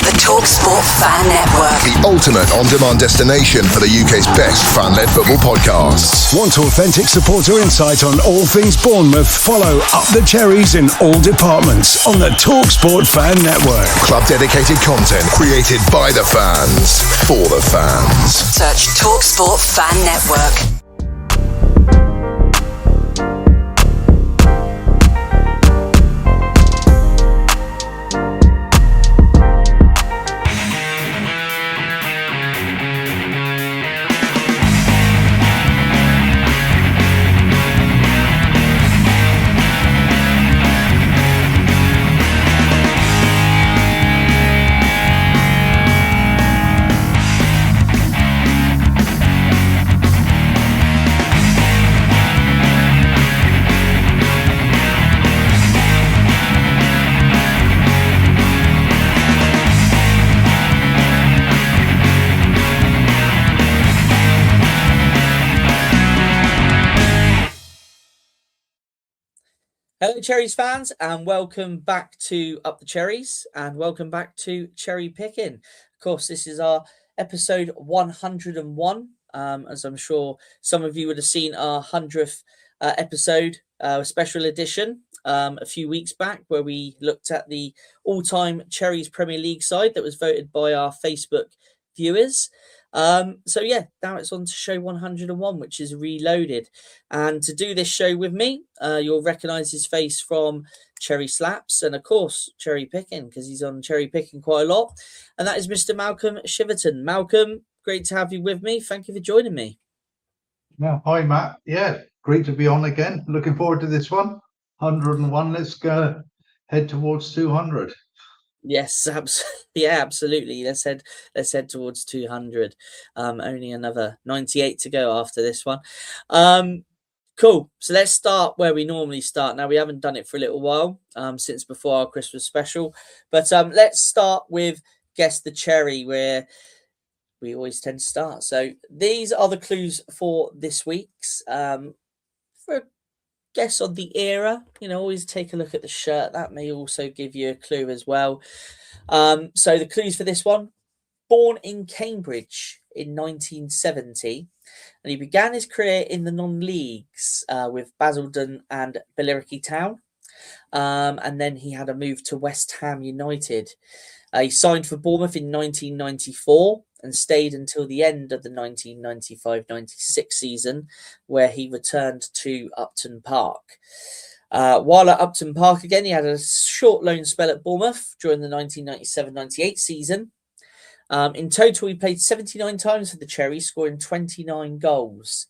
The Talksport Fan Network. The ultimate on-demand destination for the UK's best fan-led football podcasts. Want authentic supporter insight on all things Bournemouth? Follow Up the Cherries in all departments on the Talksport Fan Network. Club-dedicated content created by the fans, for the fans. Search Talksport Fan Network. Hello, Cherries fans, and welcome back to Up the Cherries, and welcome back to Cherry Picking. Of course, this is our episode 101. As I'm sure some of you would have seen our 100th episode, special edition, a few weeks back, where we looked at the all-time Cherries Premier League side that was voted by our Facebook viewers. Now it's on to show 101, which is reloaded. And to do this show with me, you'll recognise his face from Cherry Slaps and, of course, Cherry Picking, because he's on Cherry Picking quite a lot. And that is Mr. Malcolm Shiverton. Malcolm, great to have you with me. Thank you for joining me. Yeah, hi, Matt. Yeah, great to be on again. Looking forward to this one. 101. Let's go head towards 200. Yes, absolutely. Let's head towards 200. Only another 98 to go after this one. Cool. So let's start where we normally start. Now, we haven't done it for a little while, since before our Christmas special, but let's start with Guess the Cherry, where we always tend to start. So these are the clues for this week's. For guess on the era, always take a look at the shirt. That may also give you a clue as well. So the clues for this one: born in Cambridge in 1970, and he began his career in the non-leagues with Basildon and Billericay Town, and then he had a move to West Ham United. He signed for Bournemouth in 1994 and stayed until the end of the 1995-96 season, where he returned to Upton Park. While at Upton Park again, he had a short loan spell at Bournemouth during the 1997-98 season. In total, he played 79 times for the Cherries, scoring 29 goals.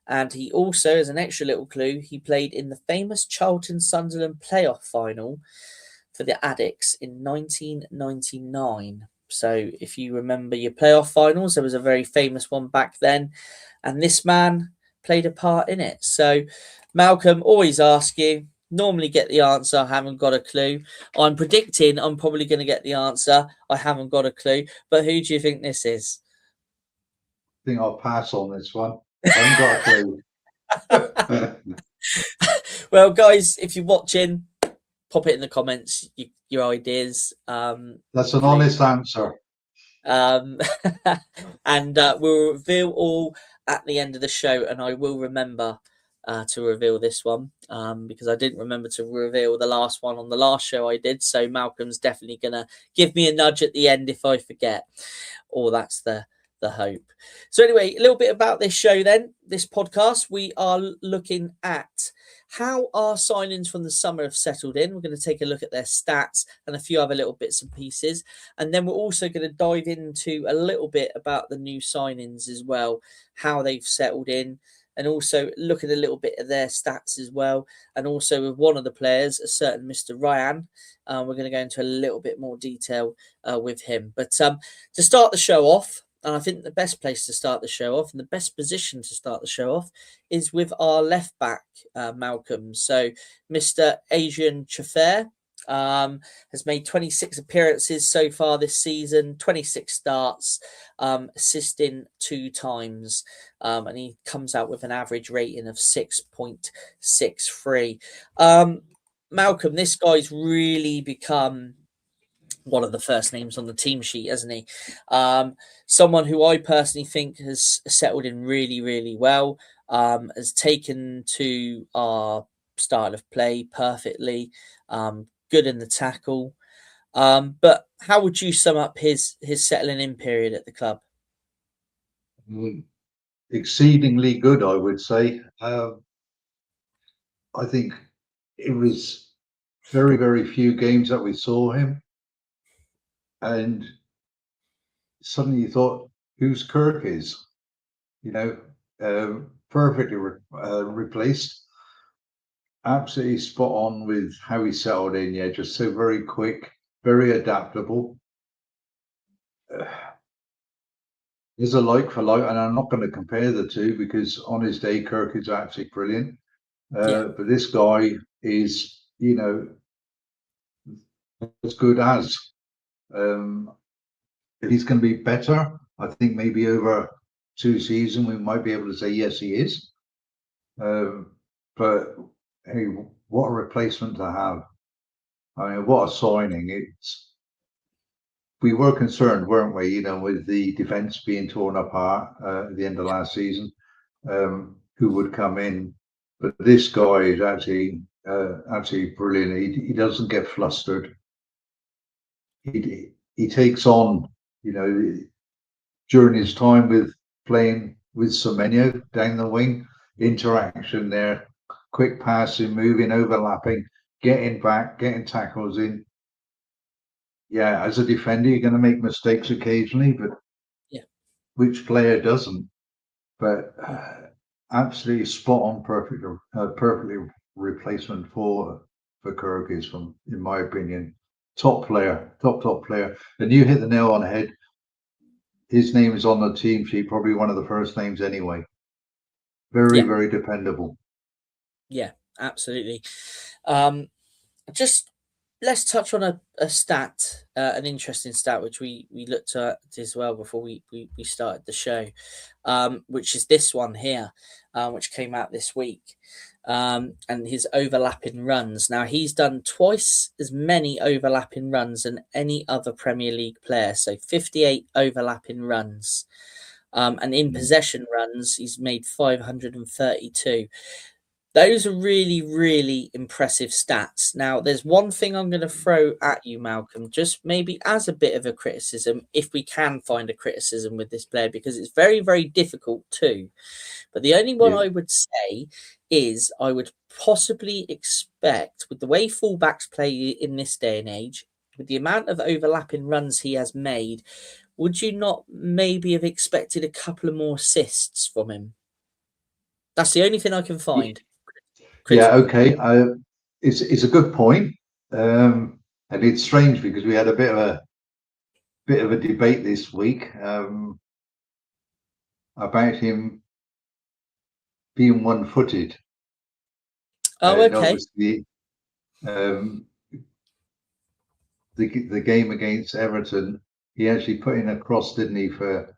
And he also, as an extra little clue, he played in the famous Charlton-Sunderland playoff final for the Addicts in 1999. So if you remember your playoff finals, there was a very famous one back then, and this man played a part in it. So Malcolm, always ask you, normally get the answer, I haven't got a clue. I'm predicting I'm probably going to get the answer, I haven't got a clue. But who do you think this is? I think I'll pass on this one. I haven't got a clue. Well, guys, if you're watching, pop it in the comments, your ideas. That's an honest answer. And we'll reveal all at the end of the show, and I will remember to reveal this one because I didn't remember to reveal the last one on the last show I did. So Malcolm's definitely going to give me a nudge at the end if I forget, or that's the hope. So anyway, a little bit about this show then. This podcast, we are looking at how our signings from the summer have settled in. We're going to take a look at their stats and a few other little bits and pieces. And then we're also going to dive into a little bit about the new signings as well, how they've settled in, and also look at a little bit of their stats as well. And also with one of the players, a certain Mr. Rayan, we're going to go into a little bit more detail with him. But to start the show off, and I think the best place to start the show off and the best position to start the show off is with our left back, Malcolm. So Mr. Adrian Chafer has made 26 appearances so far this season, 26 starts, assisting 2 times. And he comes out with an average rating of 6.63. Malcolm, this guy's really become one of the first names on the team sheet, hasn't he? Someone who I personally think has settled in really, really well, has taken to our style of play perfectly, good in the tackle. But how would you sum up his settling in period at the club? Exceedingly good, I would say. I think it was very, very few games that we saw him, and suddenly you thought, "Who's Kirk is?" You know, perfectly replaced. Absolutely spot on with how he settled in. Yeah, just so very quick, very adaptable. There's a like for like, and I'm not going to compare the two because on his day, Kirk is absolutely brilliant. Yeah, But this guy is, as good as. Um, if he's going to be better, I think maybe over 2 seasons we might be able to say yes, he is. But hey, what a replacement to have! I mean, what a signing! We were concerned, weren't we? With the defence being torn apart at the end of last season, who would come in? But this guy is actually absolutely brilliant. He doesn't get flustered. He takes on, during his time with playing with Semenyo down the wing, interaction there, quick passing, moving, overlapping, getting back, getting tackles in. Yeah, as a defender, you're going to make mistakes occasionally, but yeah, which player doesn't? But absolutely spot on, perfectly replacement for Kyrgyz, in my opinion, top player, top player. And you hit the nail on the head. His name is on the team sheet, probably one of the first names anyway. Very, yeah, very dependable. yeah, absolutely. Just let's touch on a stat, an interesting stat which we looked at as well before we started the show, which is this one here, which came out this week, and his overlapping runs. Now he's done twice as many overlapping runs than any other Premier League player, so 58 overlapping runs. And in possession runs, he's made 532. Those are really, really impressive stats. Now, there's one thing I'm going to throw at you, Malcolm, just maybe as a bit of a criticism, if we can find a criticism with this player, because it's very, very difficult too. But the only one Yeah, I would say is I would possibly expect, with the way fullbacks play in this day and age, with the amount of overlapping runs he has made, would you not maybe have expected a couple of more assists from him? That's the only thing I can find. yeah, Critical. okay. It's a good point, and it's strange because we had a bit of a debate this week about him being one-footed, Oh, and okay. obviously um, the game against Everton, he actually put in a cross, didn't he, for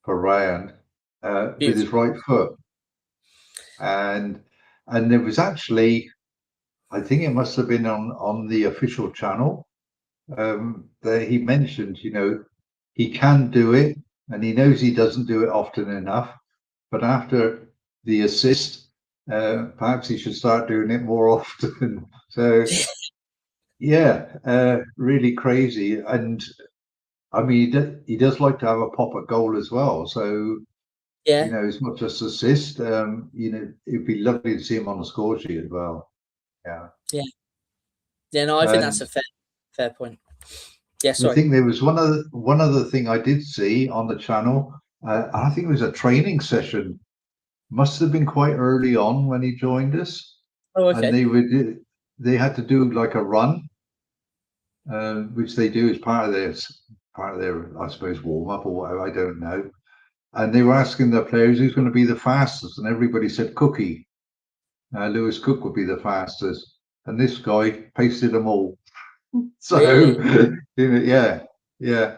Ryan with his Beautiful. right foot, and there was actually, I think it must have been on the official channel that he mentioned, he can do it, and he knows he doesn't do it often enough, but after the assist, perhaps he should start doing it more often. So yeah, really crazy. And I mean, he does like to have a pop at goal as well. So, Yeah, it's not just assist. It'd be lovely to see him on the score sheet as well. Yeah. yeah, yeah. No, I think that's And a fair point. Yeah, I sorry. think there was one other thing I did see on the channel. I think it was a training session. Must have been quite early on when he joined us, Oh, and okay. they had to do like a run, which they do as part of their, I suppose, warm up or whatever. I don't know. And they were asking the players who's going to be the fastest, and everybody said Cookie. Lewis Cook would be the fastest, and this guy pasted them all. So, Really? yeah, yeah.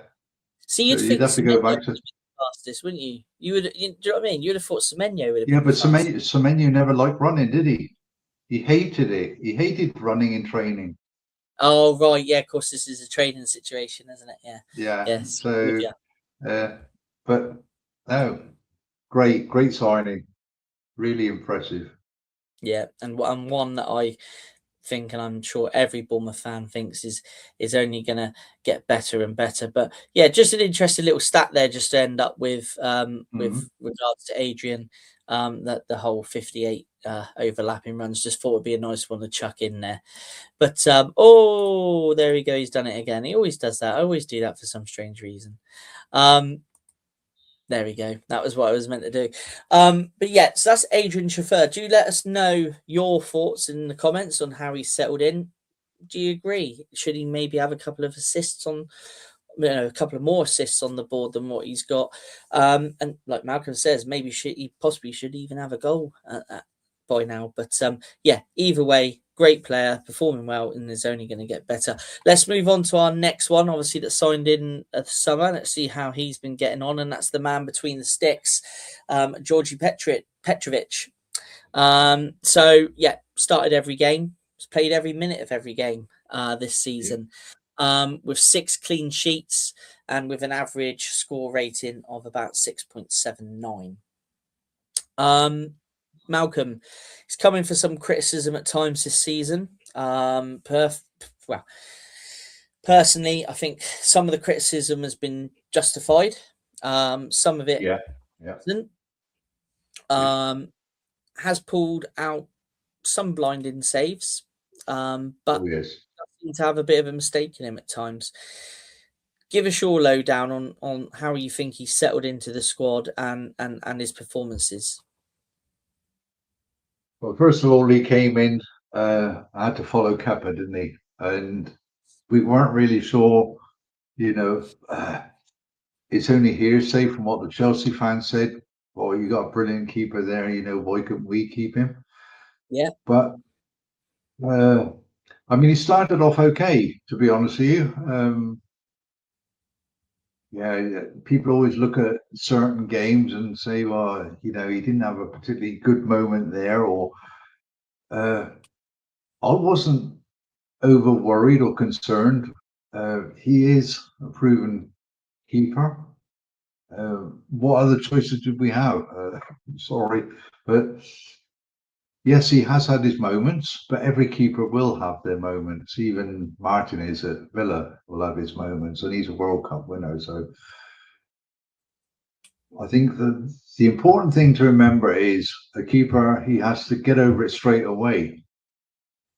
So So you'd you'd think have to Semenyo go would back to, be the fastest, wouldn't you? Do you know what I mean? You'd have thought Semenyo would have yeah, been the but fastest. Semenyo never liked running, did he? He hated it. He hated running in training. Oh right, yeah. Of course, this is a trading situation, isn't it? Yeah. Yeah. Yes. With So, you. but no, great signing. Really impressive. Yeah, and one that I think, and I'm sure every Bournemouth fan thinks is only going to get better and better. But yeah, just an interesting little stat there, just to end up with regards to Adrian, that the whole 58 overlapping runs. Just thought would be a nice one to chuck in there. But oh, there he goes. He's done it again. He always does that. I always do that for some strange reason. Um, there we go. That was what I was meant to do. But yeah, so that's Adrian Chauffeur. Do let us know your thoughts in the comments on how he settled in. Do you agree? Should he maybe have a couple of assists on, a couple of more assists on the board than what he's got? And like Malcolm says, maybe he possibly should even have a goal by now. But yeah, either way, great player, performing well, and is only going to get better. Let's move on to our next one, obviously, that signed in the summer. Let's see how he's been getting on, and that's the man between the sticks, Georgi Petrovic. So, yeah, started every game, played every minute of every game this season, with 6 clean sheets and with an average score rating of about 6.79. Malcolm, he's coming for some criticism at times this season. Well, personally, I think some of the criticism has been justified. Some of it isn't. Has pulled out some blinding saves, but seems to have a bit of a mistake in him at times. Give us your lowdown on how you think he settled into the squad and his performances. Well, first of all, he came in, had to follow Kappa, didn't he? And we weren't really sure, it's only hearsay from what the Chelsea fans said. Well, you got a brilliant keeper there, why couldn't we keep him? Yeah. But, I mean, he started off okay, to be honest with you. People always look at certain games and say, well, he didn't have a particularly good moment there, or I wasn't over worried or concerned. He is a proven keeper. What other choices did we have? Sorry, but yes, he has had his moments, but every keeper will have their moments. Even Martinez at Villa will have his moments, and he's a World Cup winner. So I think the important thing to remember is a keeper, he has to get over it straight away.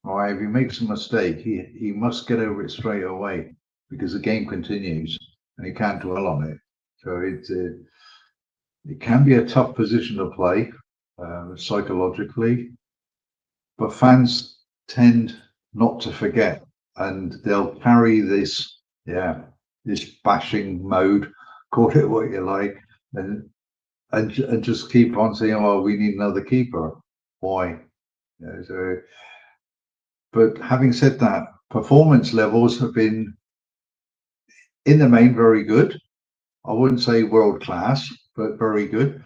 All right, if he makes a mistake, he must get over it straight away because the game continues and he can't dwell on it. So it can be a tough position to play psychologically, but fans tend not to forget, and they'll carry this bashing mode, call it what you like, and just keep on saying, "Oh, we need another keeper." Why? But having said that, performance levels have been, in the main, very good. I wouldn't say world class, but very good.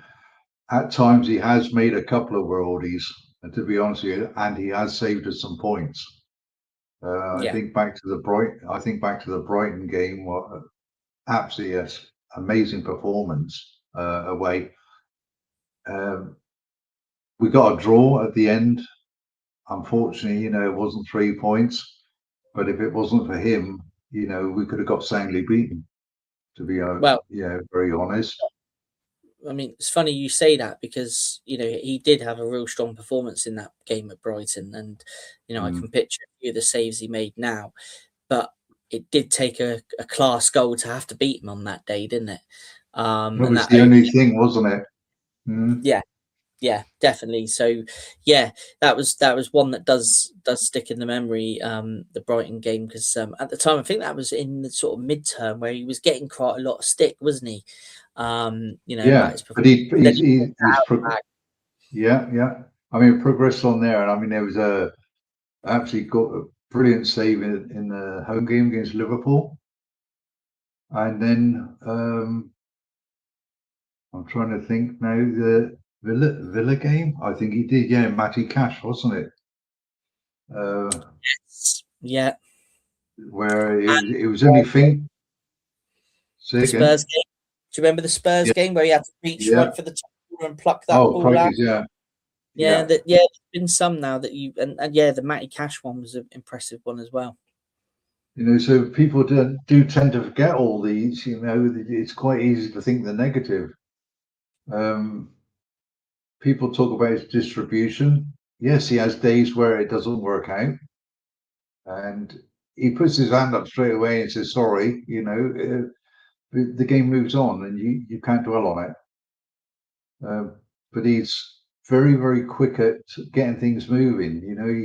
At times, he has made a couple of worldies, and to be honest with you, and he has saved us some points. I think back to the Brighton game, absolutely amazing performance away. We got a draw at the end. Unfortunately, it wasn't 3 points. But if it wasn't for him, we could have got soundly beaten, to be very honest. I mean, it's funny you say that because, he did have a real strong performance in that game at Brighton. And, I can picture a few of the saves he made now. But it did take a class goal to have to beat him on that day, didn't it? It was the only thing, wasn't it? Yeah, definitely. So, yeah, that was one that does stick in the memory. The Brighton game, because at the time I think that was in the sort of midterm where he was getting quite a lot of stick, wasn't he? But he's I mean, progressed on there, and I mean there was actually got a brilliant save in the home game against Liverpool, and then I'm trying to think now the Villa game. I think he did, Matty Cash, wasn't it? Yeah. where And it was only thing. Say the again. Spurs game. Do you remember the Spurs Yeah, game where he had to reach yeah. right for the top corner and pluck that Oh, ball out? crikey, yeah, Yeah, yeah. there's been some now that you and yeah, the Matty Cash one was an impressive one as well. So people do tend to forget all these. It's quite easy to think the negative. People talk about his distribution. Yes, he has days where it doesn't work out, and he puts his hand up straight away and says sorry. The game moves on, and you can't dwell on it. But he's very, very quick at getting things moving.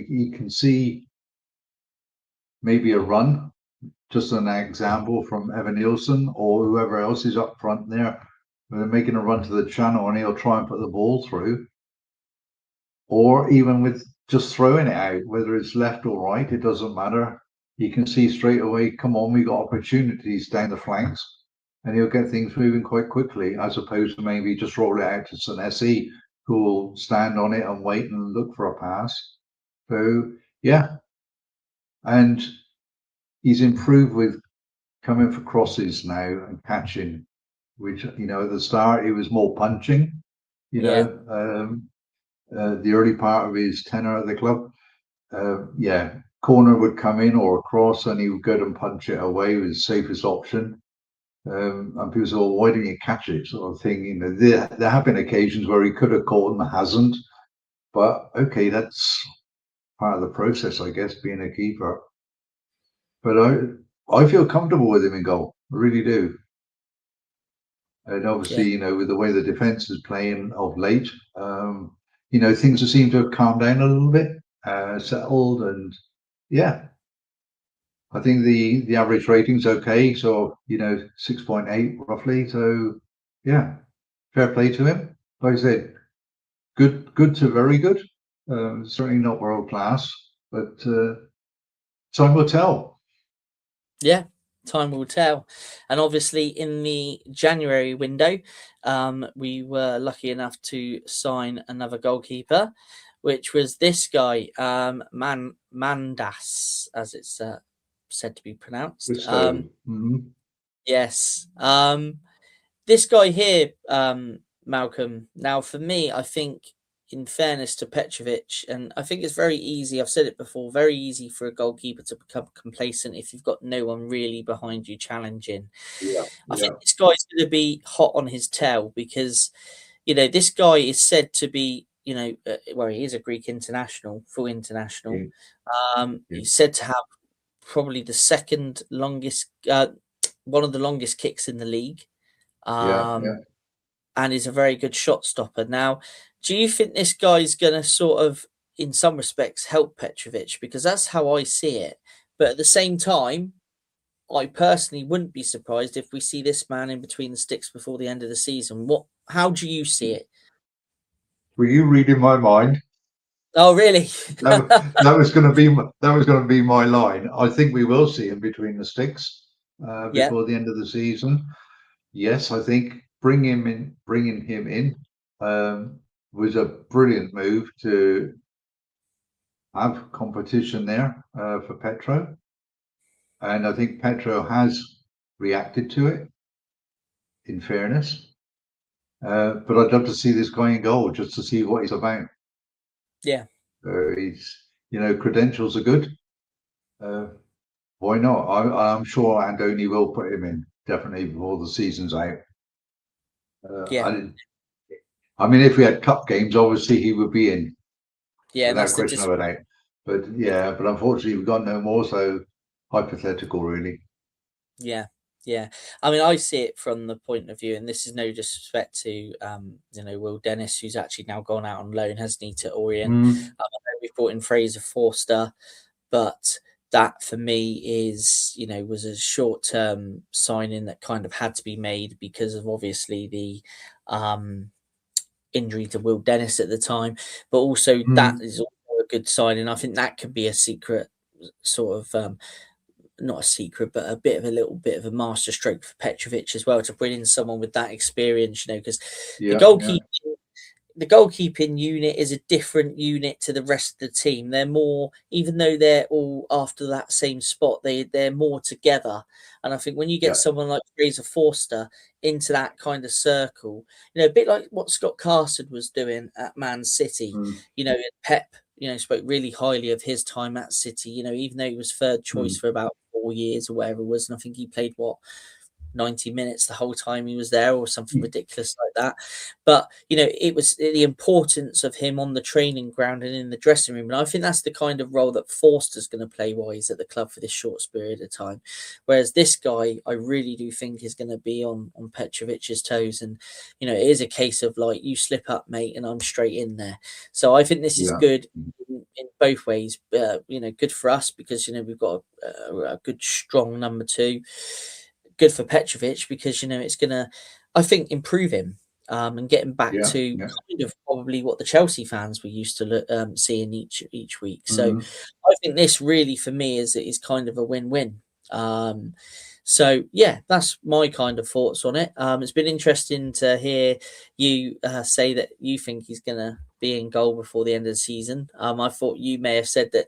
You can see maybe a run, just an example from Evan Nielsen or whoever else is up front there. They're making a run to the channel and he'll try and put the ball through. Or even with just throwing it out, whether it's left or right, it doesn't matter. You can see straight away, come on, we got opportunities down the flanks. And he'll get things moving quite quickly, as opposed to maybe just roll it out to Senesi, who will stand on it and wait and look for a pass. So, yeah. And he's improved with coming for crosses now and catching, which, at the start, he was more punching, Yeah. The early part of his tenure at the club. Corner would come in or a cross and he would go and punch it away with the safest option. And people say, well, why didn't you catch it? Sort of thing. There have been occasions where he could have caught and hasn't. But okay, that's part of the process, I guess, being a keeper. But I feel comfortable with him in goal. I really do. And obviously, with the way the defence is playing of late, things seem to have calmed down a little bit, settled, and yeah, I think the average rating's okay. So 6.8 roughly. So yeah, fair play to him. Like I said, good to very good. Certainly not world class, but time will tell. Yeah, time will tell. And obviously, in the January window, we were lucky enough to sign another goalkeeper, which was this guy, Mandas, as it's said to be pronounced. Yes. This guy here, Malcolm. Now, for me, I think, in fairness to Petrovic, and I think it's very easy, I've said it before, very easy for a goalkeeper to become complacent if you've got no one really behind you challenging. Yeah, I think this guy's going to be hot on his tail because, this guy is said to be, well, he is a Greek international, full international. He's said to have probably the second longest, one of the longest kicks in the league. And is a very good shot stopper. Now, do you think this guy's going to sort of, in some respects, help Petrovic? Because that's how I see it. But at the same time, I personally wouldn't be surprised if we see this man in between the sticks before the end of the season. How do you see it? Were you reading my mind? Oh, really? that was going to be my line. I think we will see him between the sticks before the end of the season. Yes, I think bringing him in was a brilliant move to have competition there for Petro, and I think Petro has reacted to it. In fairness, but I'd love to see this guy in goal just to see what he's about. Yeah, he's credentials are good. Why not? I'm sure Andoni will put him in definitely before the season's out. I mean, if we had cup games, obviously he would be in. Yeah, without question of a doubt. But unfortunately we've got no more. So hypothetical, really. Yeah. I mean, I see it from the point of view, and this is no disrespect to Will Dennis, who's actually now gone out on loan, hasn't he, to Orient. I know we've brought in Fraser Forster, but that for me is, was a short-term signing that kind of had to be made because of obviously the injury to Will Dennis at the time, but also that is also a good signing. I think that could be a secret sort of not a secret, but a little bit of a master stroke for Petrovic as well, to bring in someone with that experience, because the the goalkeeping unit is a different unit to the rest of the team. They're more, even though they're all after that same spot, they're more together. And I think when you get someone like Fraser Forster into that kind of circle, a bit like what Scott Carson was doing at Man City, Pep, spoke really highly of his time at City, even though he was third choice for about 4 years or whatever it was. And I think he played 90 minutes the whole time he was there or something ridiculous like that. But, it was the importance of him on the training ground and in the dressing room. And I think that's the kind of role that Forster's going to play while he's at the club for this short period of time. Whereas this guy, I really do think is going to be on Petrovic's toes. And, it is a case of like, you slip up, mate, and I'm straight in there. So I think this is good in both ways. Good for us because, we've got a good, strong number 2. Good for Petrovic because it's gonna, I think, improve him and get him back to kind of probably what the Chelsea fans were used to seeing each week. So I think this really for me is kind of a win-win. So yeah, that's my kind of thoughts on it. It's been interesting to hear you say that you think he's gonna be in goal before the end of the season. I thought you may have said that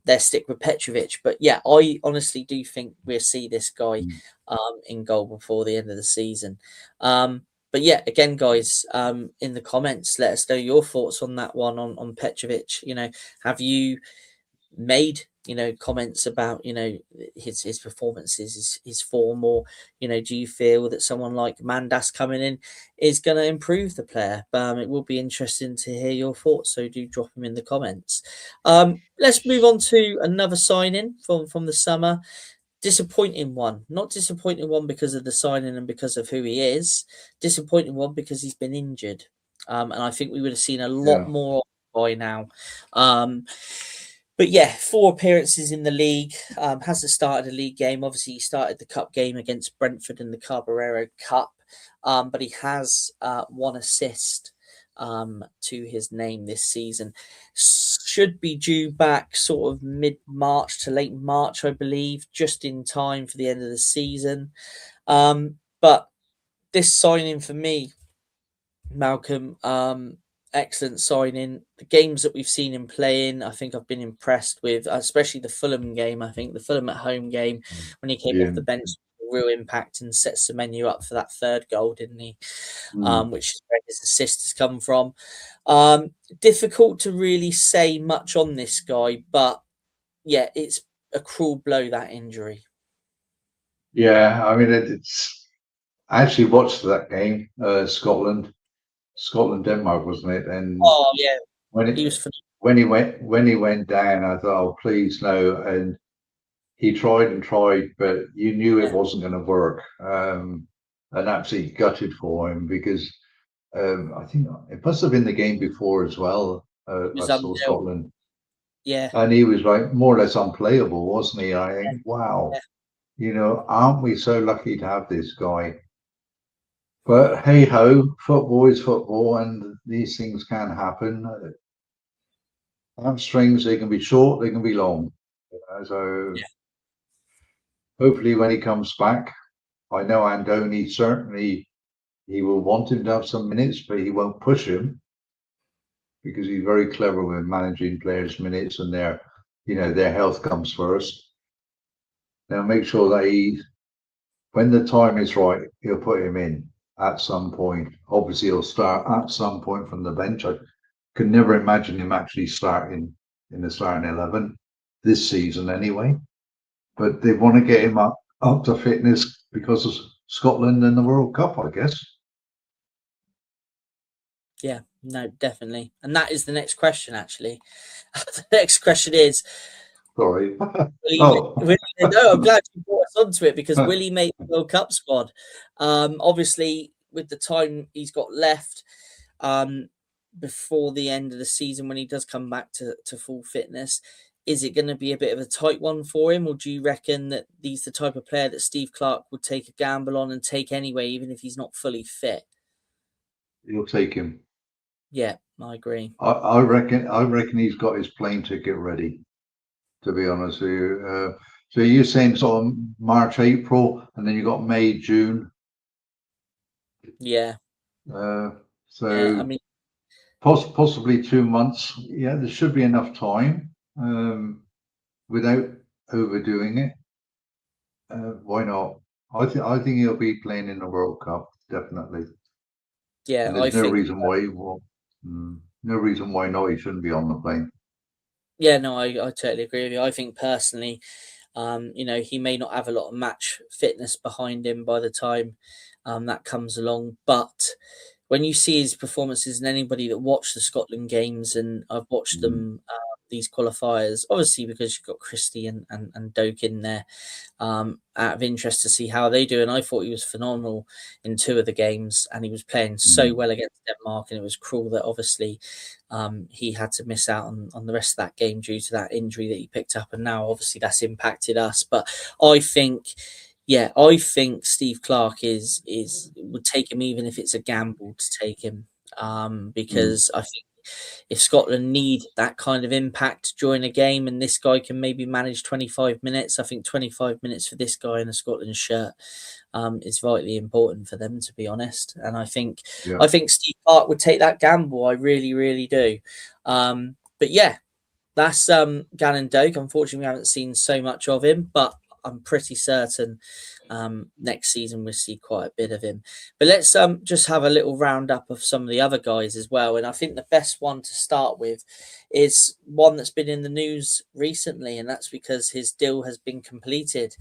they'll stick with Petrovic, but yeah, I honestly do think we'll see this guy in goal before the end of the season. But yeah, again, guys, in the comments, let us know your thoughts on that one on Petrovic. Have you made comments about his performances, his form, or do you feel that someone like Mandas coming in is going to improve the player? It will be interesting to hear your thoughts, so do drop them in the comments. Let's move on to another signing from the summer. Disappointing one, not disappointing one because of the signing and because of who he is. Disappointing one because he's been injured, and I think we would have seen a lot more by now. But yeah, 4 appearances in the league. Hasn't started a league game. Obviously, he started the cup game against Brentford in the Carabao Cup. But he has 1 assist to his name this season. Should be due back sort of mid-March to late March, I believe, just in time for the end of the season. But this signing for me, Malcolm, excellent signing. The games that we've seen him playing, I think I've been impressed with, especially the Fulham game. I think the Fulham at home game when he came off the bench, real impact and set Semenyo up for that 3rd goal, didn't he? Which is where his assist has come from. Difficult to really say much on this guy, but yeah, it's a cruel blow, that injury. Yeah, I mean, I actually watched that game, Scotland Denmark, wasn't it? And yeah, when he went down, I thought, oh please no. And he tried and tried, but you knew it wasn't going to work. And absolutely gutted for him because I think it must have been the game before as well. I saw Scotland. Yeah. And he was like more or less unplayable, wasn't he? I think, wow, aren't we so lucky to have this guy? But hey ho, football is football, and these things can happen. Hamstrings, they can be short, they can be long. So hopefully when he comes back, I know Andoni certainly he will want him to have some minutes, but he won't push him because he's very clever with managing players' minutes and their health comes first. Now make sure that when the time is right, he'll put him in at some point. Obviously, he'll start at some point from the bench. I could never imagine him actually starting in the starting 11 this season anyway. But they want to get him up to fitness because of Scotland and the World Cup, I guess. Yeah, no, definitely. And that is the next question, actually. The next question is... Sorry. No, I'm glad you brought us onto it because will he make the World Cup squad? Obviously, with the time he's got left before the end of the season, when he does come back to full fitness, is it going to be a bit of a tight one for him? Or do you reckon that he's the type of player that Steve Clarke would take a gamble on and take anyway, even if he's not fully fit? You'll take him. Yeah, I agree. I reckon he's got his plane ticket ready, to be honest with you. So you're saying sort of March, April, and then you got May, June. Yeah. So yeah, I mean, possibly 2 months. Yeah, there should be enough time without overdoing it. Why not? I think he'll be playing in the World Cup, definitely. Yeah, And I there's no think. reason why he won't. No reason why not. He shouldn't be on the plane. Yeah, no, I totally agree with you. I think personally, he may not have a lot of match fitness behind him by the time that comes along. But when you see his performances, and anybody that watched the Scotland games, and I've watched Mm, them, these qualifiers, obviously because you've got Christie and Doak in there, out of interest to see how they do. And I thought he was phenomenal in two of the games, and he was playing so mm, well against Denmark. And it was cruel that obviously he had to miss out on the rest of that game due to that injury that he picked up. And now obviously that's impacted us. But I think, yeah, I think Steve Clark would take him even if it's a gamble to take him, mm. because I think if Scotland need that kind of impact during a game, and this guy can maybe manage 25 minutes, I think 25 minutes for this guy in a Scotland shirt is vitally important for them, to be honest. And Yeah. I think Steve Clark would take that gamble. I really, really do. But yeah, that's Gannon Doak. Unfortunately, we haven't seen so much of him, but I'm pretty certain next season we'll see quite a bit of him. But let's just have a little roundup of some of the other guys as well. And I think the best one to start with is one that's been in the news recently, and that's because his deal has been completed.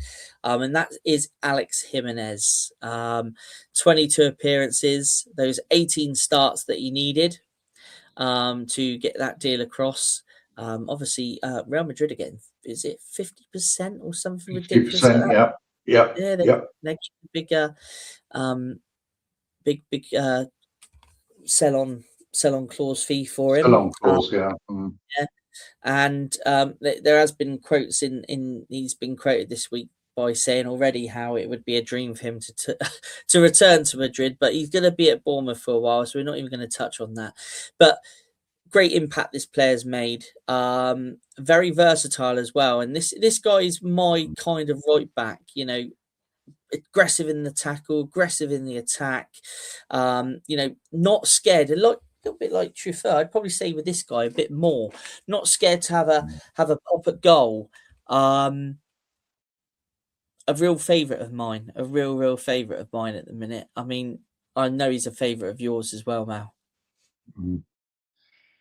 And that is Alex Jimenez. 22 appearances, those 18 starts that he needed to get that deal across. Obviously, Real Madrid again, is it 50% or something ridiculous like 50%. that? Yeah. Yeah. Yeah, Yeah. they give a um, big sell on clause fee for Still him. on clause. Yeah. Yeah. And there has been quotes in he's been quoted this week by saying already how it would be a dream for him to return to Madrid, but he's going to be at Bournemouth for a while, so we're not even going to touch on that. But great impact this player's made. Very versatile as well. And this guy is my kind of right back, aggressive in the tackle, aggressive in the attack, not scared. A little bit like Truffaut. I'd probably say with this guy a bit more. Not scared to have a pop at goal. A real favourite of mine. A real favourite of mine at the minute. I mean, I know he's a favourite of yours as well, Mal. Mm.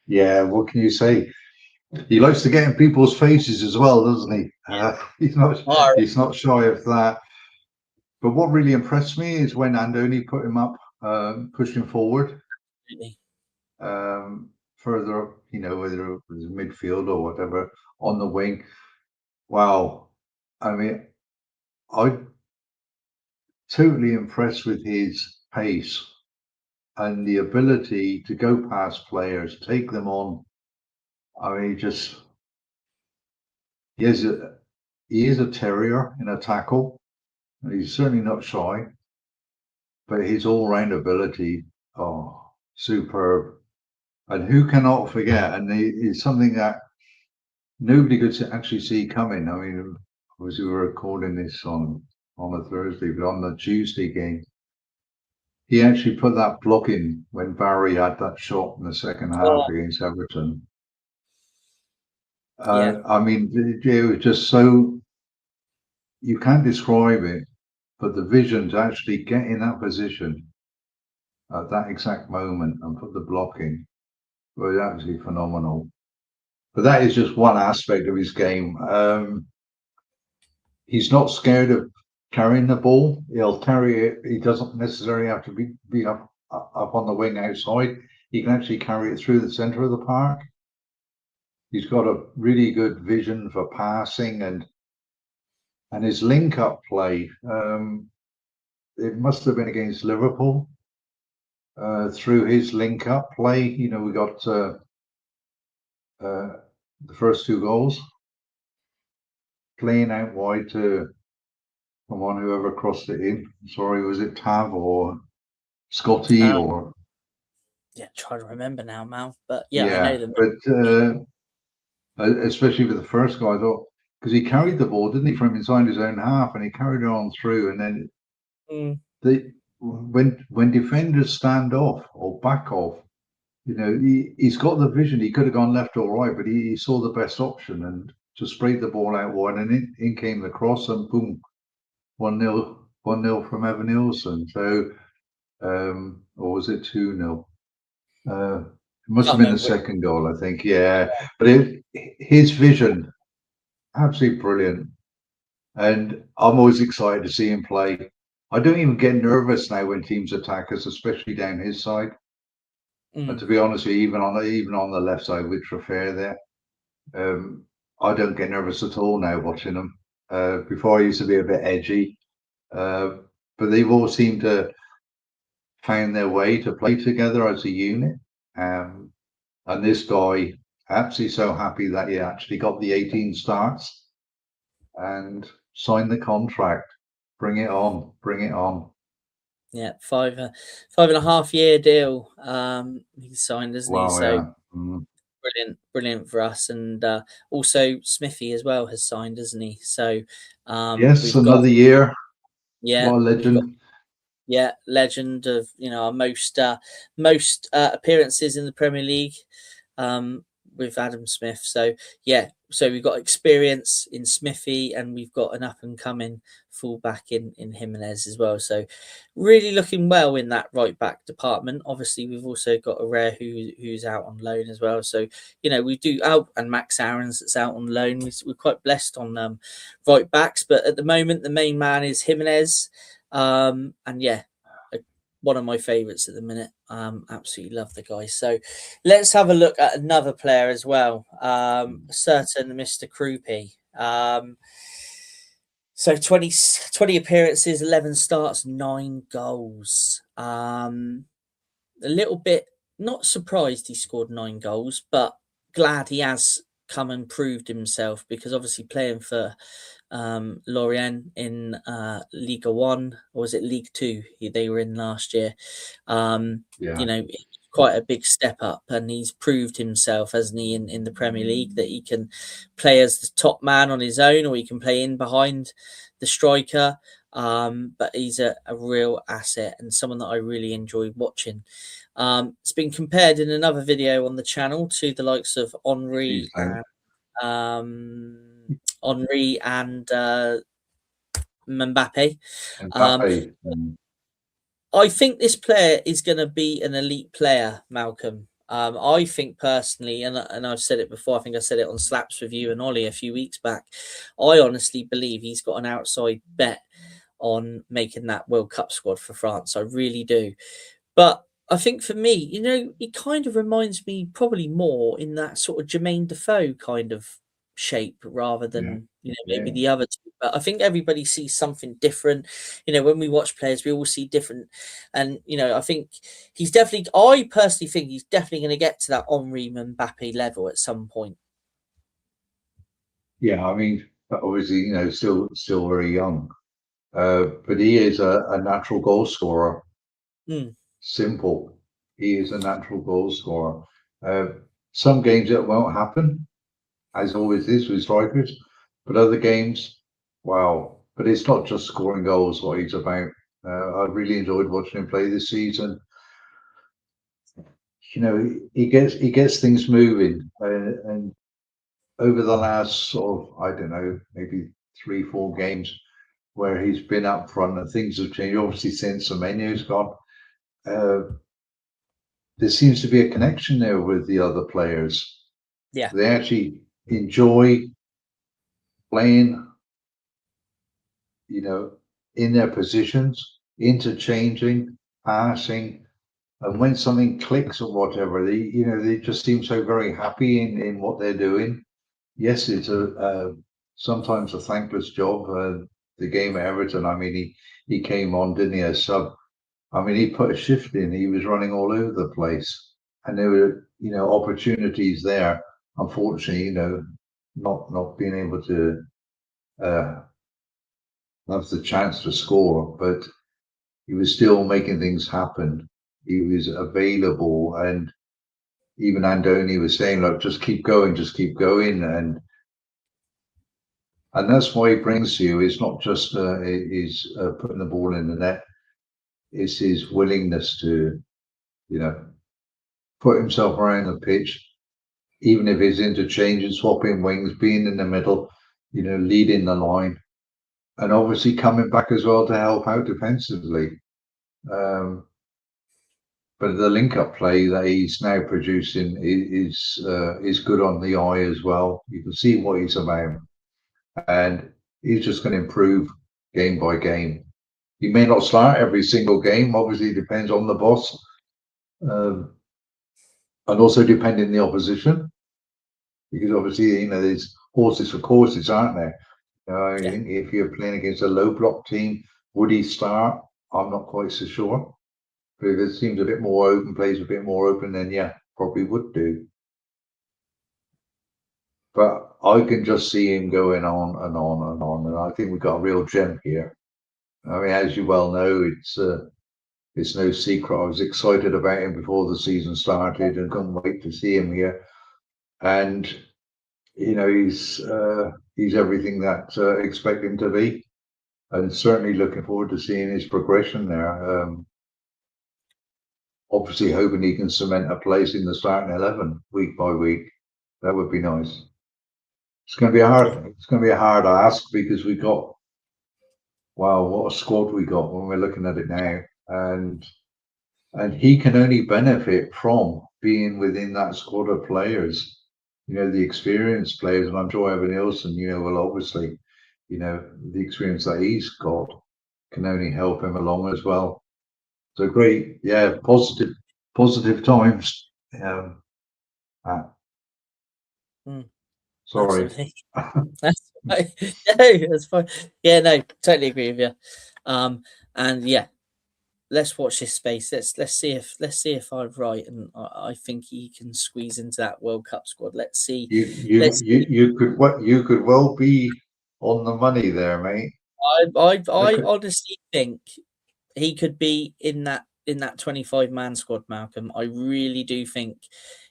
Yeah. What can you say? He likes to get in people's faces as well, doesn't he? He's not. All right. He's not shy of that. But what really impressed me is when Andoni put him up, pushed him forward, further up, whether it was midfield or whatever, on the wing. Wow. I mean, I'm totally impressed with his pace and the ability to go past players, take them on. I mean, he is a terrier in a tackle, and he's certainly not shy. But his all-round ability, oh, superb. And who cannot forget? And it's something that nobody could actually see coming. I mean, obviously we were recording this on a Thursday, but on the Tuesday game, he actually put that block in when Barry had that shot in the second half Oh, against Everton. yeah. I mean, it was just so, you can't describe it, but the vision to actually get in that position at that exact moment and put the block in was absolutely phenomenal. But that is just one aspect of his game. He's not scared of carrying the ball. He'll carry it. He doesn't necessarily have to be up on the wing outside. He can actually carry it through the center of the park. He's got a really good vision for passing and his link up play. It must have been against Liverpool. Through his link up play, we got the first two goals, playing out wide to come on, whoever crossed it in. Sorry, was it Tav or Scotty Um, or yeah, trying to remember now, Mal. But yeah, I know yeah? them. But especially with the first guy, I thought because he carried the ball, didn't he, from inside his own half, and he carried it on through, and then Mm, when defenders stand off or back off, he's got the vision. He could have gone left or right, but he saw the best option and just sprayed the ball out wide, and in came the cross, and boom, 1-0 from Evan Nielsen. So, or was it 2-0? It must have been the second goal, I think. Yeah, but his vision, absolutely brilliant. And I'm always excited to see him play. I don't even get nervous now when teams attack us, especially down his side. And to be honest with you, even on the left side with Trafford there, I don't get nervous at all now watching them. Before I used to be a bit edgy, but they've all seemed to find their way to play together as a unit. And this guy, absolutely so happy that he actually got the 18 starts and signed the contract. Bring it on, bring it on. Yeah, 5.5 year deal. He signed, isn't he? So Yeah. Brilliant for us. And also Smithy as well has signed, isn't he? So yes, we've another year. Yeah, what a legend. Legend of our most appearances in the Premier League with Adam Smith. So we've got experience in Smithy, and we've got an up and coming fullback in Jimenez as well. So really looking well in that right back department. Obviously, we've also got a Rare who's out on loan as well. So we do out, and Max Aarons that's out on loan. We're quite blessed on right backs, but at the moment the main man is Jimenez. One of my favourites at the minute. Absolutely love the guy. So let's have a look at another player as well. Certain Mr. Krupi. So 20 appearances, 11 starts, 9 goals. A little bit not surprised he scored 9 goals, but glad he has come and proved himself, because obviously playing for Lorient in Liga 1, or was it League 2 they were in last year, quite a big step up, and he's proved himself, hasn't he, in the Premier League, that he can play as the top man on his own, or he can play in behind the striker. But he's a real asset and someone that I really enjoy watching. It's been compared in another video on the channel to the likes of Henry and Mbappe. I think this player is going to be an elite player, Malcolm. I think personally, and I've said it before, I think I said it on Slaps with you and Ollie a few weeks back, I honestly believe he's got an outside bet on making that World Cup squad for France. I really do. But I think for me, it kind of reminds me probably more in that sort of Jermaine Defoe kind of shape, rather than maybe the other two. But I think everybody sees something different. When we watch players, we all see different. And I think I personally think he's definitely going to get to that Henry Mbappe level at some point. Yeah, I mean, obviously, still very young, but he is a natural goal scorer. Simple. He is a natural goal scorer. Some games it won't happen, as always is with strikers, but other games, wow. But it's not just scoring goals what he's about. I really enjoyed watching him play this season. He gets things moving, and over the last sort of, I don't know, maybe 3-4 games where he's been up front and things have changed. Obviously, since Semenyo's gone, there seems to be a connection there with the other players. Yeah, they actually enjoy playing, in their positions, interchanging, passing, and when something clicks or whatever, they just seem so very happy in what they're doing. Yes, it's sometimes a thankless job. The game at Everton, I mean, he came on, didn't he, as sub? I mean, he put a shift in. He was running all over the place, and there were, opportunities there. Unfortunately, not being able to have the chance to score, but he was still making things happen. He was available, and even Andoni was saying, "Look, just keep going, and that's why he brings you. It's not just he's putting the ball in the net. It's his willingness to, put himself around the pitch, even if it's interchanging, swapping wings, being in the middle, leading the line, and obviously coming back as well to help out defensively. But the link-up play that he's now producing is good on the eye as well. You can see what he's about, and he's just going to improve game by game. He may not start every single game. Obviously, it depends on the boss, and also depending on the opposition, because obviously, there's horses for courses, aren't there? I think if you're playing against a low block team, would he start? I'm not quite so sure. But if it seems a bit more open, plays a bit more open, then yeah, probably would do. But I can just see him going on and on and on, and I think we've got a real gem here. I mean, as you well know, it's no secret. I was excited about him before the season started, and couldn't wait to see him here. And he's everything that expect him to be, and certainly looking forward to seeing his progression there. Obviously, hoping he can cement a place in the starting 11 week by week. That would be nice. It's going to be a hard ask, because we got, wow, what a squad we got when we're looking at it now, and he can only benefit from being within that squad of players. The experienced players, and I'm sure Evan Nielsen, will obviously, the experience that he's got can only help him along as well. So great, yeah, positive times. Sorry. Absolutely. That's right. No, that's fine. Yeah, no, totally agree with you. And yeah, let's watch this space. Let's see if I'm right, and I think he can squeeze into that World Cup squad. Let's see. You could well be on the money there, mate. I honestly think he could be in that 25-man squad, Malcolm. I really do think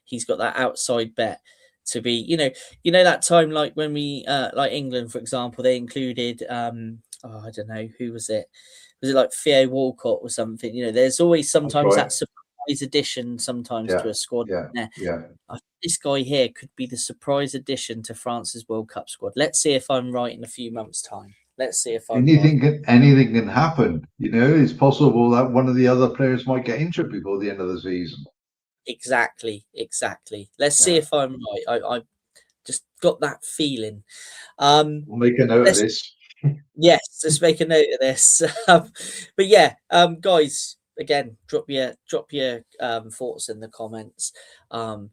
he's got that outside bet to be, that time, like when we like England, for example, they included I don't know, who was it like Theo Walcott or something. There's always sometimes that surprise addition to a squad. This guy here could be the surprise addition to France's World Cup squad. Let's see if I'm right in a few months' time. Let's see if anything can happen. It's possible that one of the other players might get injured before the end of the season. Exactly. Let's see if I'm right. I just got that feeling. We'll make a note of this. Yes, let's make a note of this. But yeah, guys, again, drop your thoughts in the comments. I'm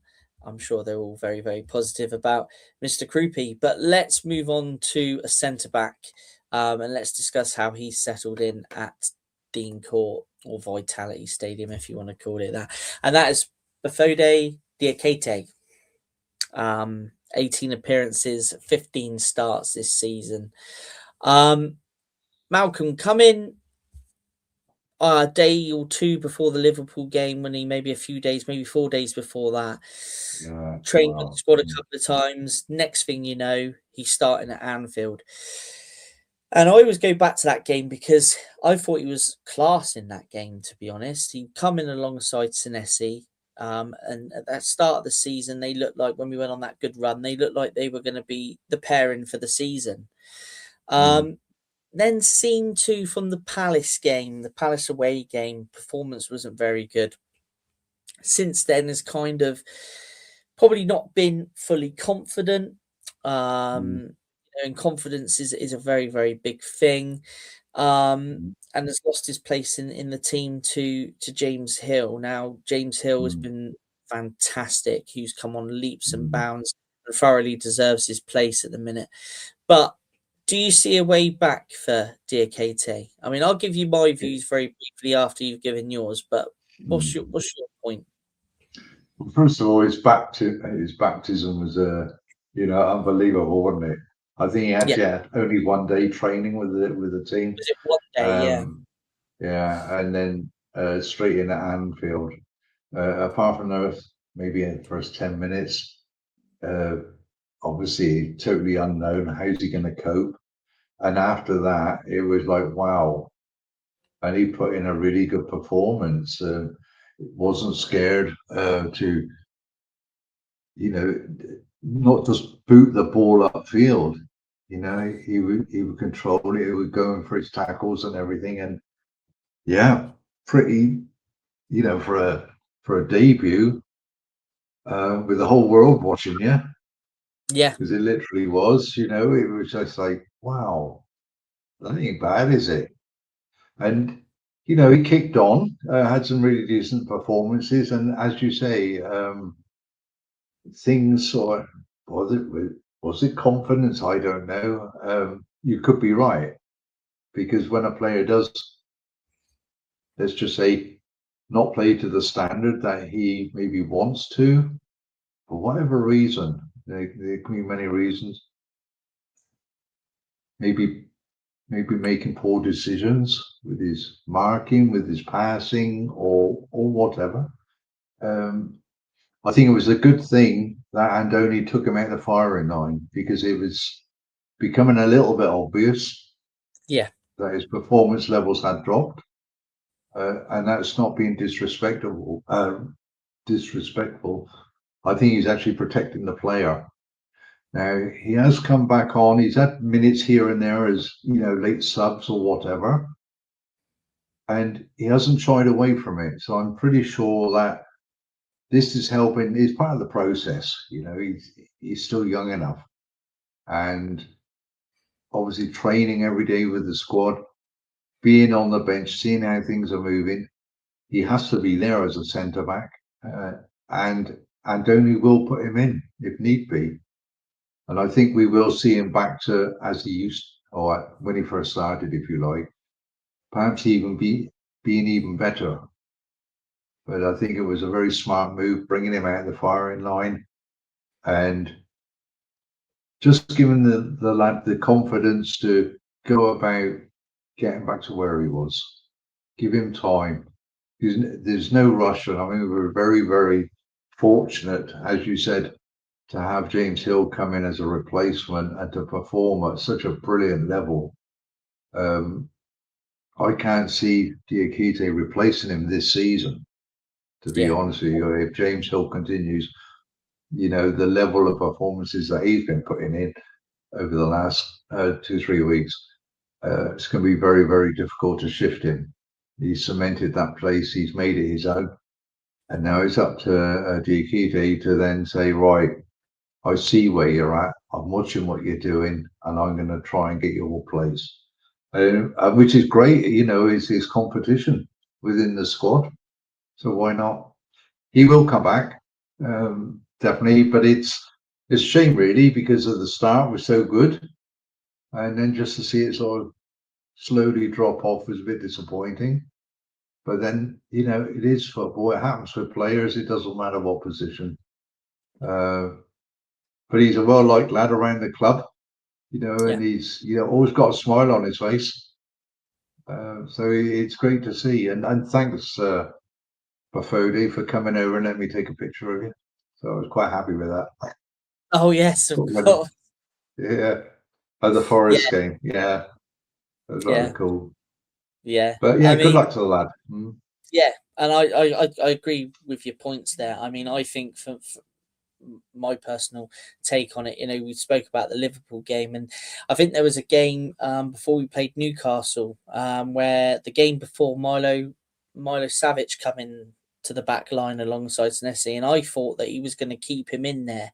sure they're all very, very positive about Mr. Krupi. But let's move on to a centre back, and let's discuss how he's settled in at Dean Court, or Vitality Stadium, if you want to call it that. And that is Bafode Diakite. 18 appearances, 15 starts this season. Malcolm, come in a day or two before the Liverpool game, when he maybe a few days, maybe 4 days before that, trained with the squad a couple of times. Next thing you know, he's starting at Anfield. And I always go back to that game because I thought he was class in that game, to be honest. He'd come in alongside Senesi. And at that start of the season, they looked like, when we went on that good run, they looked like they were going to be the pairing for the season. Then seemed to, from the Palace game, the Palace away game, performance wasn't very good. Since then has kind of probably not been fully confident. And confidence is a very, very big thing. And has lost his place in the team to James Hill. Now, James Hill has been fantastic. He's come on leaps and bounds and thoroughly deserves his place at the minute. But do you see a way back for Diakite? I mean, I'll give you my views very briefly after you've given yours, but what's your point? Well, first of all, his baptism was unbelievable, wasn't it? I think he had only 1 day training with the team. Was it 1 day? Yeah, and then straight in at Anfield. Apart from those, maybe in the first 10 minutes, obviously totally unknown. How's he going to cope? And after that, it was like, wow. And he put in a really good performance. wasn't scared to, not just boot the ball upfield. He would control it. He would go in for his tackles and everything. And yeah, pretty, for a debut with the whole world watching you, Yeah, because it literally was. It was just like, wow, that ain't bad, is it? And he kicked on, had some really decent performances, and as you say, things sort of, was it confidence? I don't know. You could be right, because when a player does, let's just say, not play to the standard that he maybe wants to, for whatever reason, there can be many reasons. Maybe making poor decisions with his marking, with his passing, or whatever. I think it was a good thing that Andoni took him out of the firing line, because it was becoming a little bit obvious yeah, that his performance levels had dropped, and that's not being disrespectful. Disrespectful. I think he's actually protecting the player. Now he has come back on. He's had minutes here and there as late subs or whatever, and he hasn't shied away from it. So I'm pretty sure that this is helping. He's part of the process. He's still young enough, and obviously training every day with the squad, being on the bench, seeing how things are moving. He has to be there as a centre back, and Andoni will put him in if need be. And I think we will see him back to as he used, or when he first started, if you like. Perhaps even being even better. But I think it was a very smart move, bringing him out of the firing line, and just giving the lad the confidence to go about getting back to where he was. Give him time. There's no rush. And I mean, we were very, very fortunate, as you said, to have James Hill come in as a replacement and to perform at such a brilliant level. I can't see Diakite replacing him this season, to be yeah, honest with you. If James Hill continues, the level of performances that he's been putting in over the last 2-3 weeks, it's going to be very, very difficult to shift him. He's cemented that place. He's made it his own. And now it's up to Diakite to then say, right, I see where you're at. I'm watching what you're doing, and I'm going to try and get your place. Which is great, is his competition within the squad. So why not? He will come back, definitely. But it's a shame, really, because of the start was so good, and then just to see it sort of slowly drop off was a bit disappointing. But then, it is football. It happens for players. It doesn't matter what position. But he's a well-liked lad around the club, yeah. and he's always got a smile on his face. So it's great to see, and thanks, Bafodi, for coming over and letting me take a picture of you. So I was quite happy with that. Oh yes, of course. Yeah, at the Yeah, Forest game. Yeah, that was rather yeah, cool. yeah. But I yeah, good mean, luck to the lad. yeah, and I agree with your points there. I mean, I think for my personal take on it, we spoke about the Liverpool game, and I think there was a game before we played Newcastle where the game before Milo Savic come in to the back line alongside Senesi, and I thought that he was going to keep him in there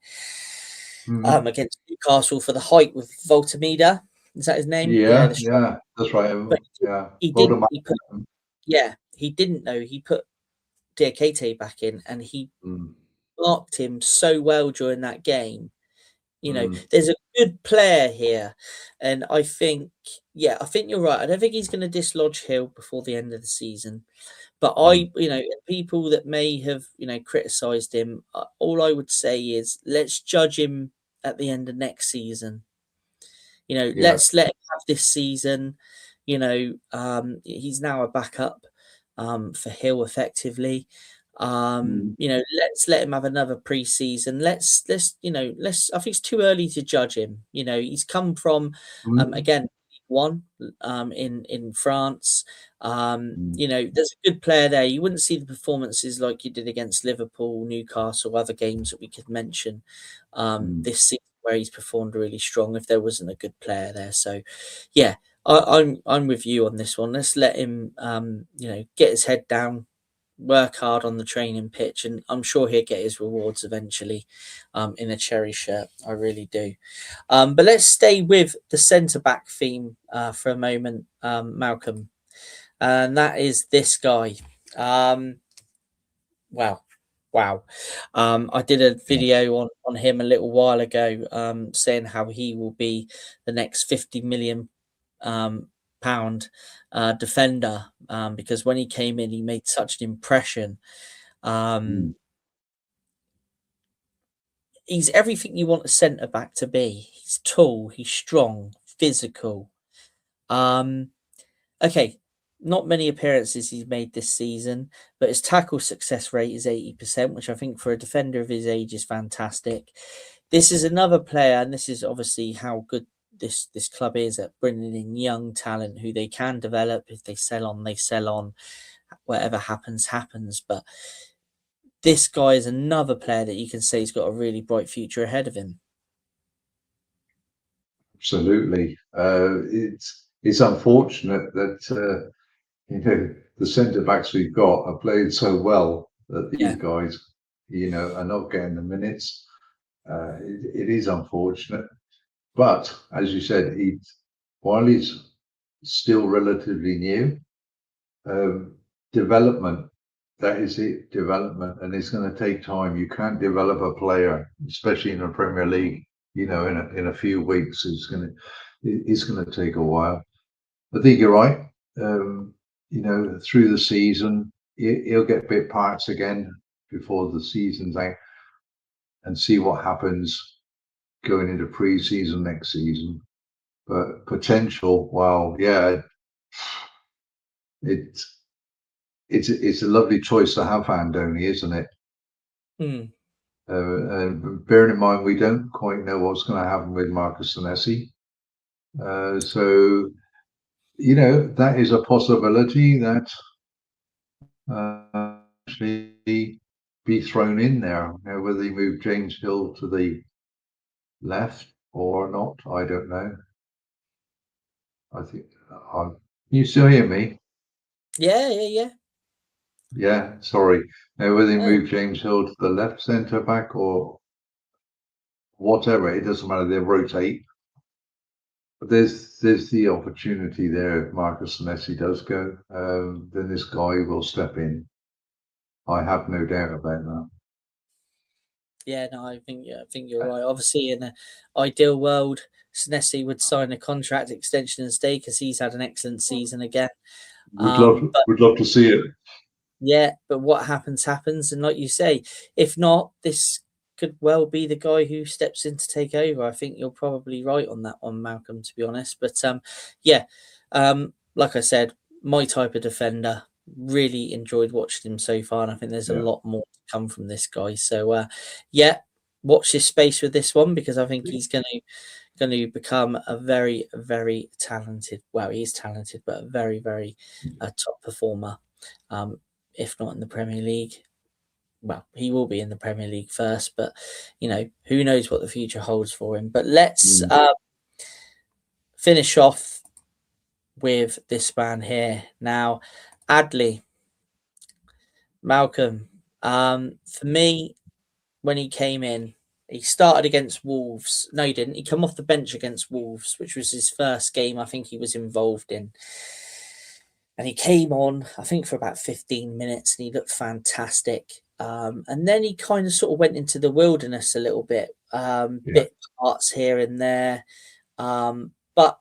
Mm-hmm. against Newcastle for the height with Voltamida. Is that his name? Yeah, Yeah, yeah, that's right. but Yeah, he didn't. Voldemort. He put he didn't know. He put Diakite back in, and he Mm, marked him so well during that game. mm, There's a good player here, and I think you're right. I don't think he's going to dislodge Hill before the end of the season. But mm. people that may have, criticised him, all I would say is let's judge him at the end of next season. Yeah. Let's let him have this season. He's now a backup for Hill effectively. Mm, Let's let him have another pre-season. Let's I think it's too early to judge him. He's come from mm, again 1 in France. There's a good player there. You wouldn't see the performances like you did against Liverpool, Newcastle, other games that we could mention this season where he's performed really strong if there wasn't a good player there. So, yeah, I'm with you on this one. Let's let him, get his head down, work hard on the training pitch, and I'm sure he'll get his rewards eventually in a Cherry shirt. I really do. But let's stay with the centre back theme for a moment, Malcolm, and that is this guy. Wow. I did a video on him a little while ago, saying how he will be the next 50 million pound defender, because when he came in, he made such an impression. He's everything you want a centre back to be. He's tall, he's strong, physical. Okay, not many appearances he's made this season, but his tackle success rate is 80%, which I think for a defender of his age is fantastic. This is another player, and this is obviously how good this club is at bringing in young talent who they can develop. If they sell on, they sell on. Whatever happens. But this guy is another player that you can say he's got a really bright future ahead of him. Absolutely. It's unfortunate that the centre backs we've got are playing so well that these guys, are not getting the minutes. It is unfortunate, but as you said, while he's still relatively new, development. That is it, development, and it's going to take time. You can't develop a player, especially in the Premier League, in a few weeks. It's going to take a while. I think you're right. Through the season, he'll get bit parts again before the season's out, and see what happens going into pre-season next season. But potential, well, yeah, it's a lovely choice to have, Andoni, isn't it? Bearing in mind, we don't quite know what's going to happen with Marcus Senesi. So, that is a possibility that actually be thrown in there. Whether they move James Hill to the left or not, I don't know. I think. You still hear me? Yeah. Yeah, sorry. Now, whether they move James Hill to the left centre back or whatever, it doesn't matter. They rotate. But there's the opportunity there. If Marcus Senesi does go, then this guy will step in. I have no doubt about that. Yeah, no, I think you're right. Obviously, in an ideal world, Senesi would sign a contract extension and stay because he's had an excellent season again. Would love to see it. Yeah, but what happens, and like you say, if not, this could well be the guy who steps in to take over. I think you're probably right on that one, Malcolm, to be honest. But like I said, my type of defender. Really enjoyed watching him so far, and I think there's a lot more to come from this guy. So watch this space with this one, because I think he's going to become a very, very talented. Well, he's talented, but a very, very top performer. If not in the Premier League, well, he will be in the Premier League first, but who knows what the future holds for him. But let's finish off with this man here now, Adley. Malcolm, for me, when he came in, he started against Wolves. No, he didn't. He came off the bench against Wolves, which was his first game I think he was involved in. And he came on, I think, for about 15 minutes, and he looked fantastic. And then he kind of sort of went into the wilderness a little bit, bit parts here and there. But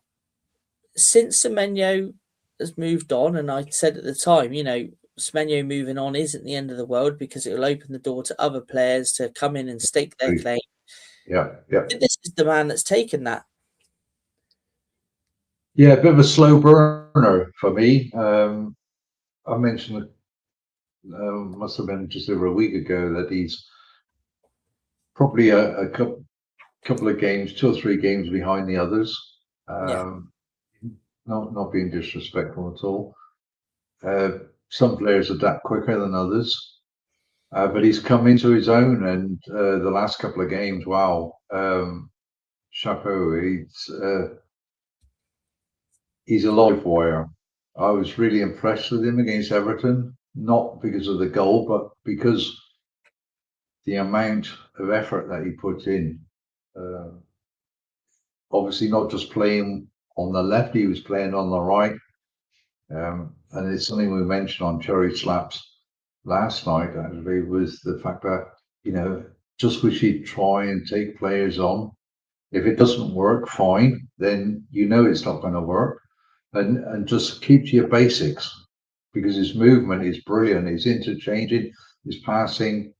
since Semenyo has moved on, and I said at the time, Semenyo moving on isn't the end of the world, because it will open the door to other players to come in and stake their claim. Yeah. This is the man that's taken that. Yeah, a bit of a slow burner for me. I mentioned it must have been just over a week ago that he's probably a couple of games, 2 or 3 games behind the others. not being disrespectful at all. Some players adapt quicker than others, but he's come into his own, and the last couple of games, wow, chapeau! He's a live wire. I was really impressed with him against Everton, not because of the goal, but because the amount of effort that he put in. Obviously, not just playing on the left, he was playing on the right. And it's something we mentioned on Cherry Slaps last night, actually, was the fact that, just wish he'd try and take players on. If it doesn't work, fine, then it's not going to work. And just keep to your basics, because his movement is brilliant. His interchanging, his passing,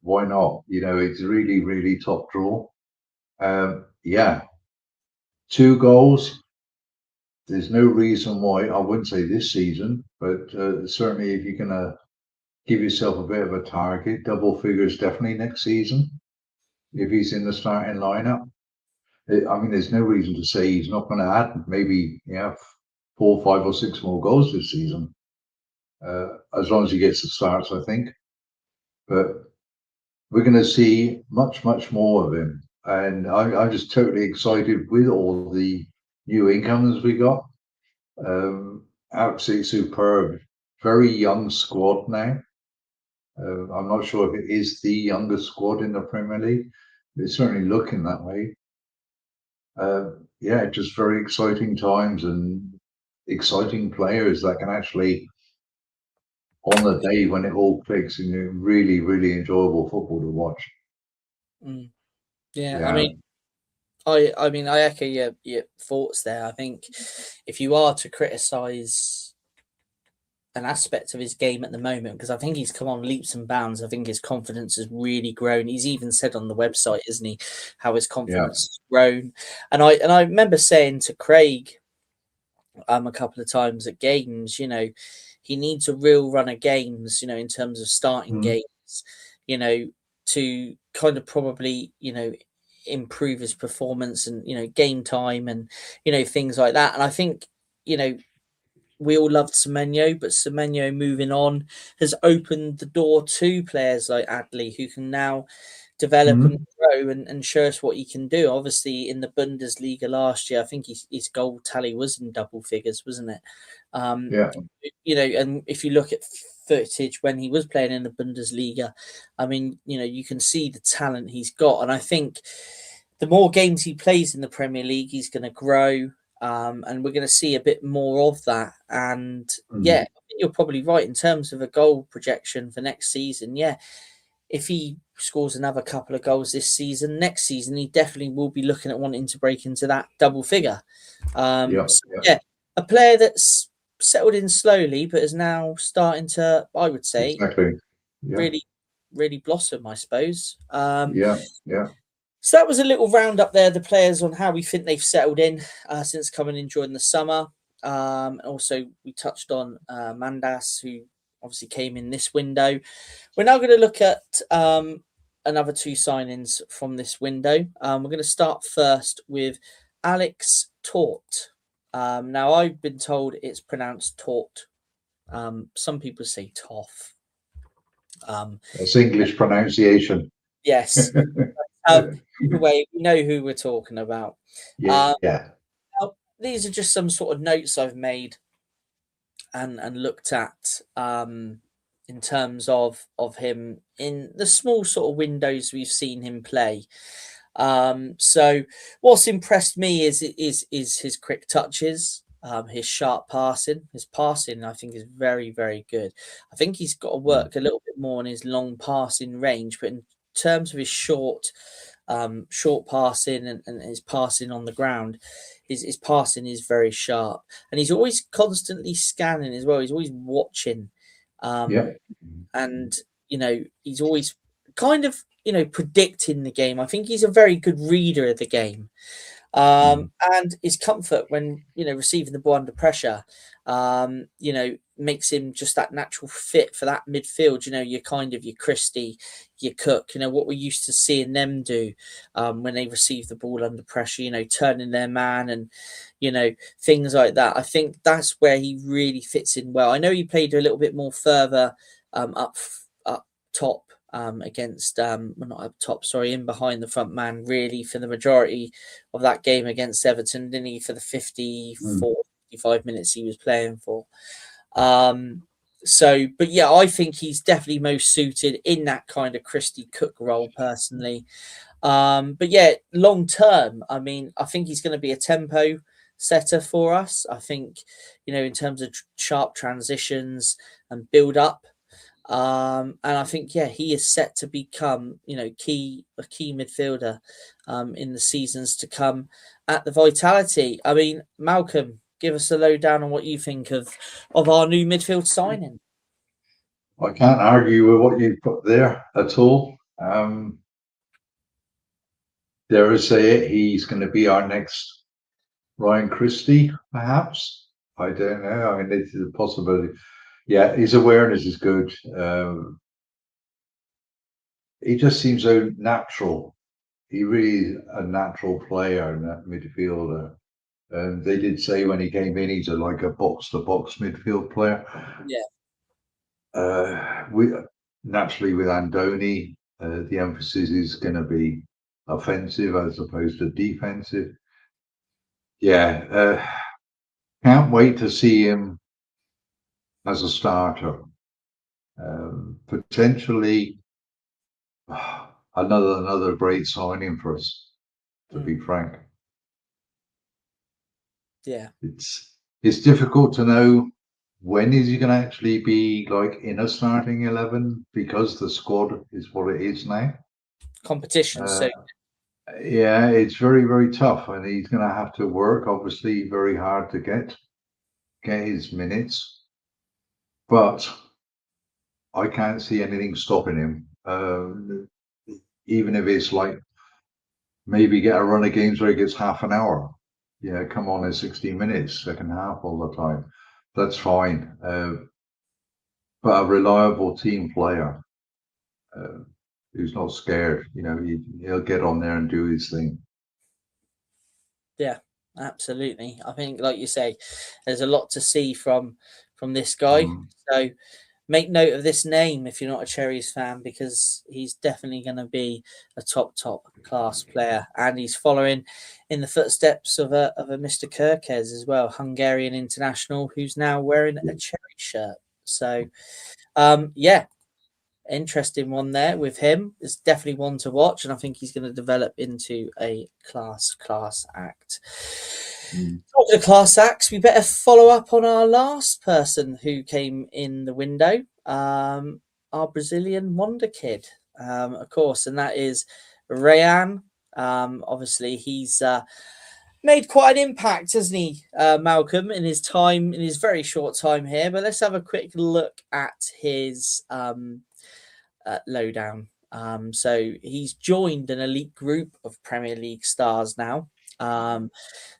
why not? It's really, really top draw. Yeah, 2 goals. There's no reason why, I wouldn't say this season, but certainly if you're going to give yourself a bit of a target, double figures definitely next season, if he's in the starting lineup. I mean, there's no reason to say he's not going to add maybe 4, 5 or 6 more goals this season, as long as he gets the starts, I think. But we're going to see much, much more of him. And I'm just totally excited with all the new incomers we got. Absolutely superb. Very young squad now. I'm not sure if it is the youngest squad in the Premier League. It's certainly looking that way. Just very exciting times and exciting players that can actually, on the day when it all clicks, really, really enjoyable football to watch. Yeah, I mean, I echo your thoughts there. I think if you are to criticise an aspect of his game at the moment, because I think he's come on leaps and bounds. I think his confidence has really grown. He's even said on the website, isn't he, how his confidence has grown. And I remember saying to Craig a couple of times at games, he needs a real run of games, in terms of starting games, to kind of probably, improve his performance and, game time and, things like that. And I think, we all loved Semenyo, but Semenyo moving on has opened the door to players like Adley, who can now develop and grow and show us what he can do. Obviously, in the Bundesliga last year, I think his goal tally was in double figures, wasn't it? And if you look at footage when he was playing in the Bundesliga, I mean, you can see the talent he's got. And I think the more games he plays in the Premier League, he's going to grow. And we're going to see a bit more of that. And I think you're probably right in terms of a goal projection for next season. Yeah, if he scores another couple of goals this season, next season he definitely will be looking at wanting to break into that double figure. A player that's settled in slowly, but is now starting to, I would say, really, really blossom, I suppose. So that was a little roundup there, the players on how we think they've settled in since coming in during the summer. Also, we touched on Mandas, who obviously came in this window. We're now going to look at another 2 signings from this window. We're going to start first with Alex Tort. Now, I've been told it's pronounced Tort. Some people say Toff. It's English pronunciation. Yes. Either way, we know who we're talking about. Now, these are just some sort of notes I've made and looked at in terms of him in the small sort of windows we've seen him play. So what's impressed me is his quick touches, his sharp passing. His passing, I think, is very, very good. I think he's got to work a little bit more on his long passing range, but in terms of his short passing and his passing on the ground, his passing is very sharp, and he's always constantly scanning as well. He's always watching, and he's always kind of predicting the game. I think he's a very good reader of the game. And his comfort when receiving the ball under pressure, makes him just that natural fit for that midfield. Your kind of your Christie, your Cook, what we're used to seeing them do when they receive the ball under pressure, turning their man and, things like that. I think that's where he really fits in well. I know he played a little bit more further up top against, well, not up top, sorry, in behind the front man, really, for the majority of that game against Everton, didn't he, for the 55 minutes he was playing for. But yeah, I think he's definitely most suited in that kind of Christie Cook role personally. But yeah, long term, I think he's going to be a tempo setter for us. I think, in terms of sharp transitions and build up. And I think, yeah, he is set to become, a key midfielder in the seasons to come at the Vitality. Malcolm, give us a lowdown on what you think of our new midfield signing. I can't argue with what you put there at all. Dare I say it, he's going to be our next Ryan Christie, perhaps. I don't know. It's a possibility. Yeah, his awareness is good. He just seems so natural. He really is a natural player in that midfielder. And they did say when he came in, he's like a box-to-box midfield player. Yeah. Naturally with Andoni, the emphasis is going to be offensive as opposed to defensive. Yeah, can't wait to see him as a starter. Potentially another great signing for us, to be frank. Yeah, it's difficult to know when is he going to actually be like in a starting 11 because the squad is what it is now. Competition. Yeah, it's very, very tough, and he's going to have to work obviously very hard to get his minutes. But I can't see anything stopping him. Even if it's like maybe get a run of games where he gets half an hour. Come on in 60 minutes, second half all the time. That's fine. But a reliable team player who's not scared, he'll get on there and do his thing. Yeah, absolutely. I think, like you say, there's a lot to see from this guy. So make note of this name if you're not a Cherries fan, because he's definitely going to be a top class player, and he's following in the footsteps of a Mr. Kirkes as well, Hungarian international, who's now wearing a Cherry shirt. So, yeah, interesting one there with him. It's definitely one to watch, and I think he's going to develop into a class act. Talking of class acts, we better follow up on our last person who came in the window, our Brazilian Wonder Kid, of course, and that is Rayan. Obviously, he's made quite an impact, hasn't he, Malcolm, in his very short time here. But let's have a quick look at his lowdown. So he's joined an elite group of Premier League stars now.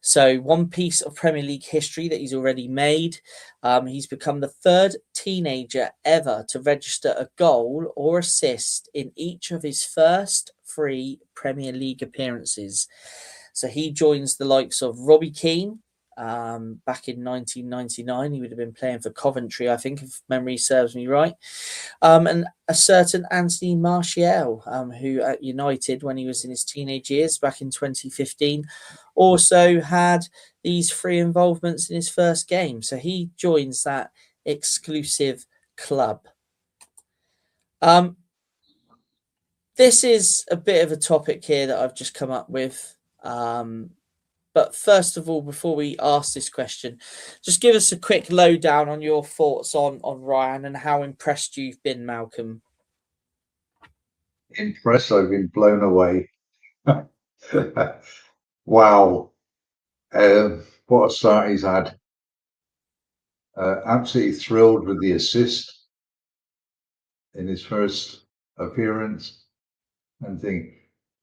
So one piece of Premier League history that he's already made. He's become the third teenager ever to register a goal or assist in each of his first 3 Premier League appearances. So he joins the likes of Robbie Keane. Back in 1999, he would have been playing for Coventry, I think, if memory serves me right. And a certain Anthony Martial, who at United, when he was in his teenage years back in 2015, also had these 3 involvements in his first game. So he joins that exclusive club. This is a bit of a topic here that I've just come up with. But first of all, before we ask this question, just give us a quick lowdown on your thoughts on Rayan and how impressed you've been, Malcolm. Impressed? I've been blown away. Wow. What a start he's had. Absolutely thrilled with the assist in his first appearance and thing.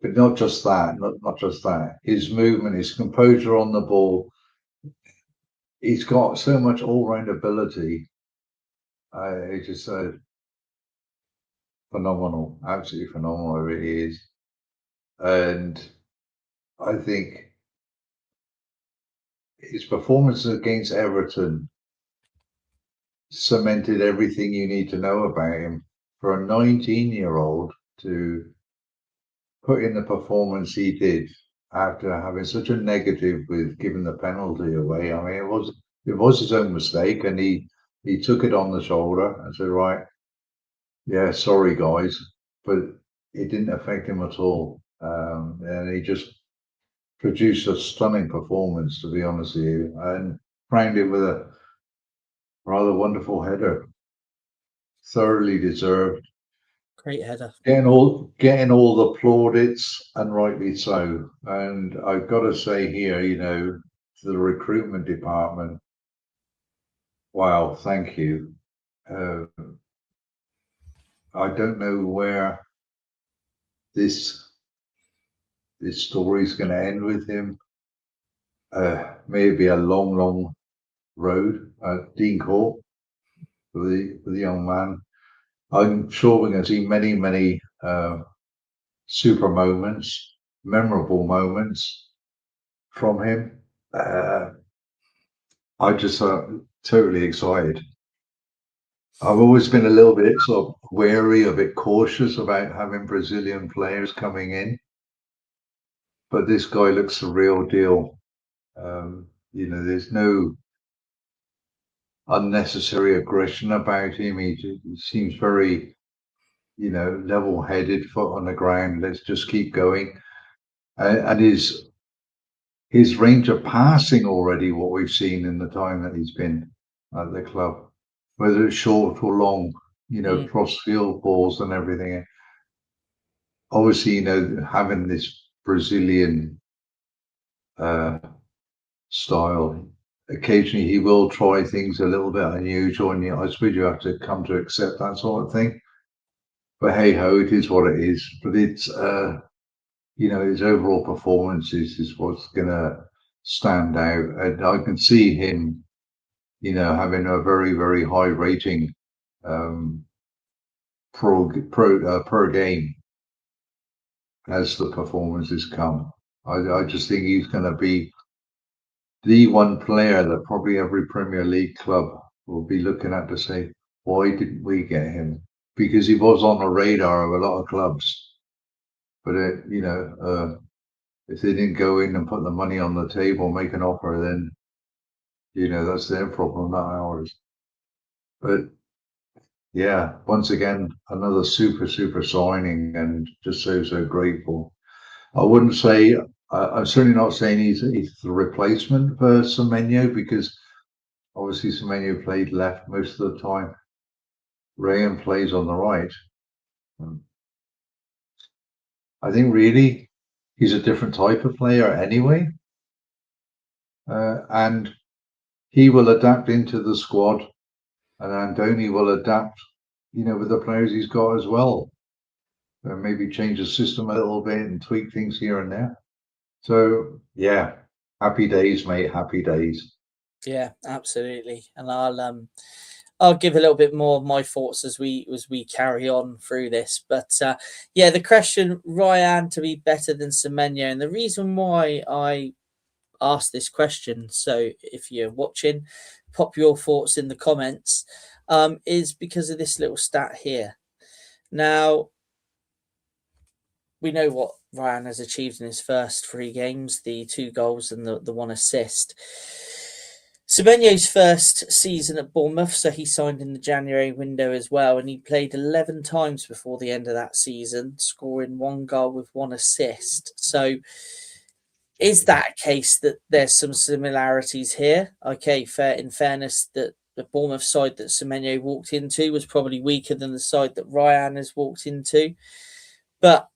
But not just that, not just that. His movement, his composure on the ball. He's got so much all-round ability. It just phenomenal, absolutely phenomenal. It really is. And I think his performance against Everton cemented everything you need to know about him. For a 19-year-old to put in the performance he did after having such a negative with giving the penalty away. I mean, it was his own mistake, and he took it on the shoulder and said, "Right, yeah, sorry guys," but it didn't affect him at all, and he just produced a stunning performance, to be honest with you, and framed it with a rather wonderful header, thoroughly deserved. Great header. Getting all the plaudits, and rightly so. And I've got to say here, to the recruitment department, wow, thank you. I don't know where this story is going to end with him. Maybe a long, long road at Dean Court for the young man. I'm sure we're going to see many, many super moments, memorable moments from him. I just totally excited. I've always been a little bit sort of wary, a bit cautious about having Brazilian players coming in, but this guy looks the real deal. There's no unnecessary aggression about him. He seems very, level-headed, foot on the ground. Let's just keep going, and his range of passing already, what we've seen in the time that he's been at the club, whether it's short or long, cross-field balls and everything. Obviously, having this Brazilian style, occasionally he will try things a little bit unusual, and I suppose you have to come to accept that sort of thing. But hey ho, it is what it is. But it's his overall performance is what's going to stand out, and I can see him, having a very, very high rating per game as the performances come. I just think he's going to be the one player that probably every Premier League club will be looking at to say, why didn't we get him? Because he was on the radar of a lot of clubs. But, if they didn't go in and put the money on the table, make an offer, then, that's their problem, not ours. But yeah, once again, another super, super signing, and just so grateful. I wouldn't say, I'm certainly not saying he's the replacement for Semenyo, because obviously Semenyo played left most of the time. Rayan plays on the right. I think really he's a different type of player anyway. And he will adapt into the squad, and Andoni will adapt, with the players he's got as well. Maybe change the system a little bit and tweak things here and there. So yeah, happy days, mate. Happy days. Yeah, absolutely. And I'll give a little bit more of my thoughts as we carry on through this. But yeah, the question, Rayan to be better than Semenyo, and the reason why I asked this question, so if you're watching, pop your thoughts in the comments, is because of this little stat here. Now, we know what Rayan has achieved in his first 3 games, the 2 goals and the 1 assist. Semenyo's first season at Bournemouth, so he signed in the January window as well, and he played 11 times before the end of that season, scoring 1 goal with 1 assist. So is that a case that there's some similarities here? Okay, in fairness, that the Bournemouth side that Semenyo walked into was probably weaker than the side that Rayan has walked into. But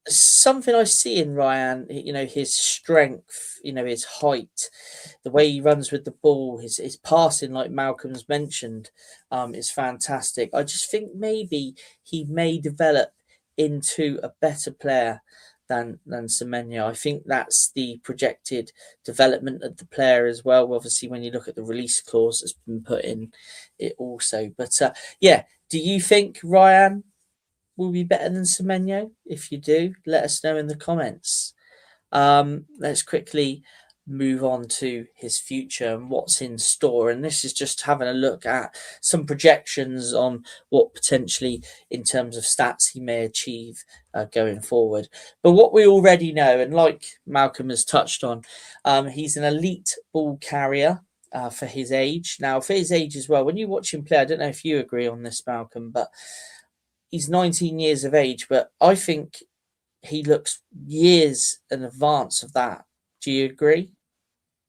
something I see in Rayan, his strength, his height, the way he runs with the ball, his passing, like Malcolm's mentioned, is fantastic. I just think maybe he may develop into a better player than Semenyo. I think that's the projected development of the player as well. Obviously, when you look at the release clause that's been put in it also. But yeah, do you think Rayan will be better than Semenyo? If you do, let us know in the comments. Let's quickly move on to his future and what's in store. And this is just having a look at some projections on what potentially in terms of stats he may achieve going forward. But what we already know, and like Malcolm has touched on, he's an elite ball carrier. For his age. Now, for his age as well, when you watch him play, I don't know if you agree on this, Malcolm, but he's 19 years of age, but I think he looks years in advance of that. Do you agree?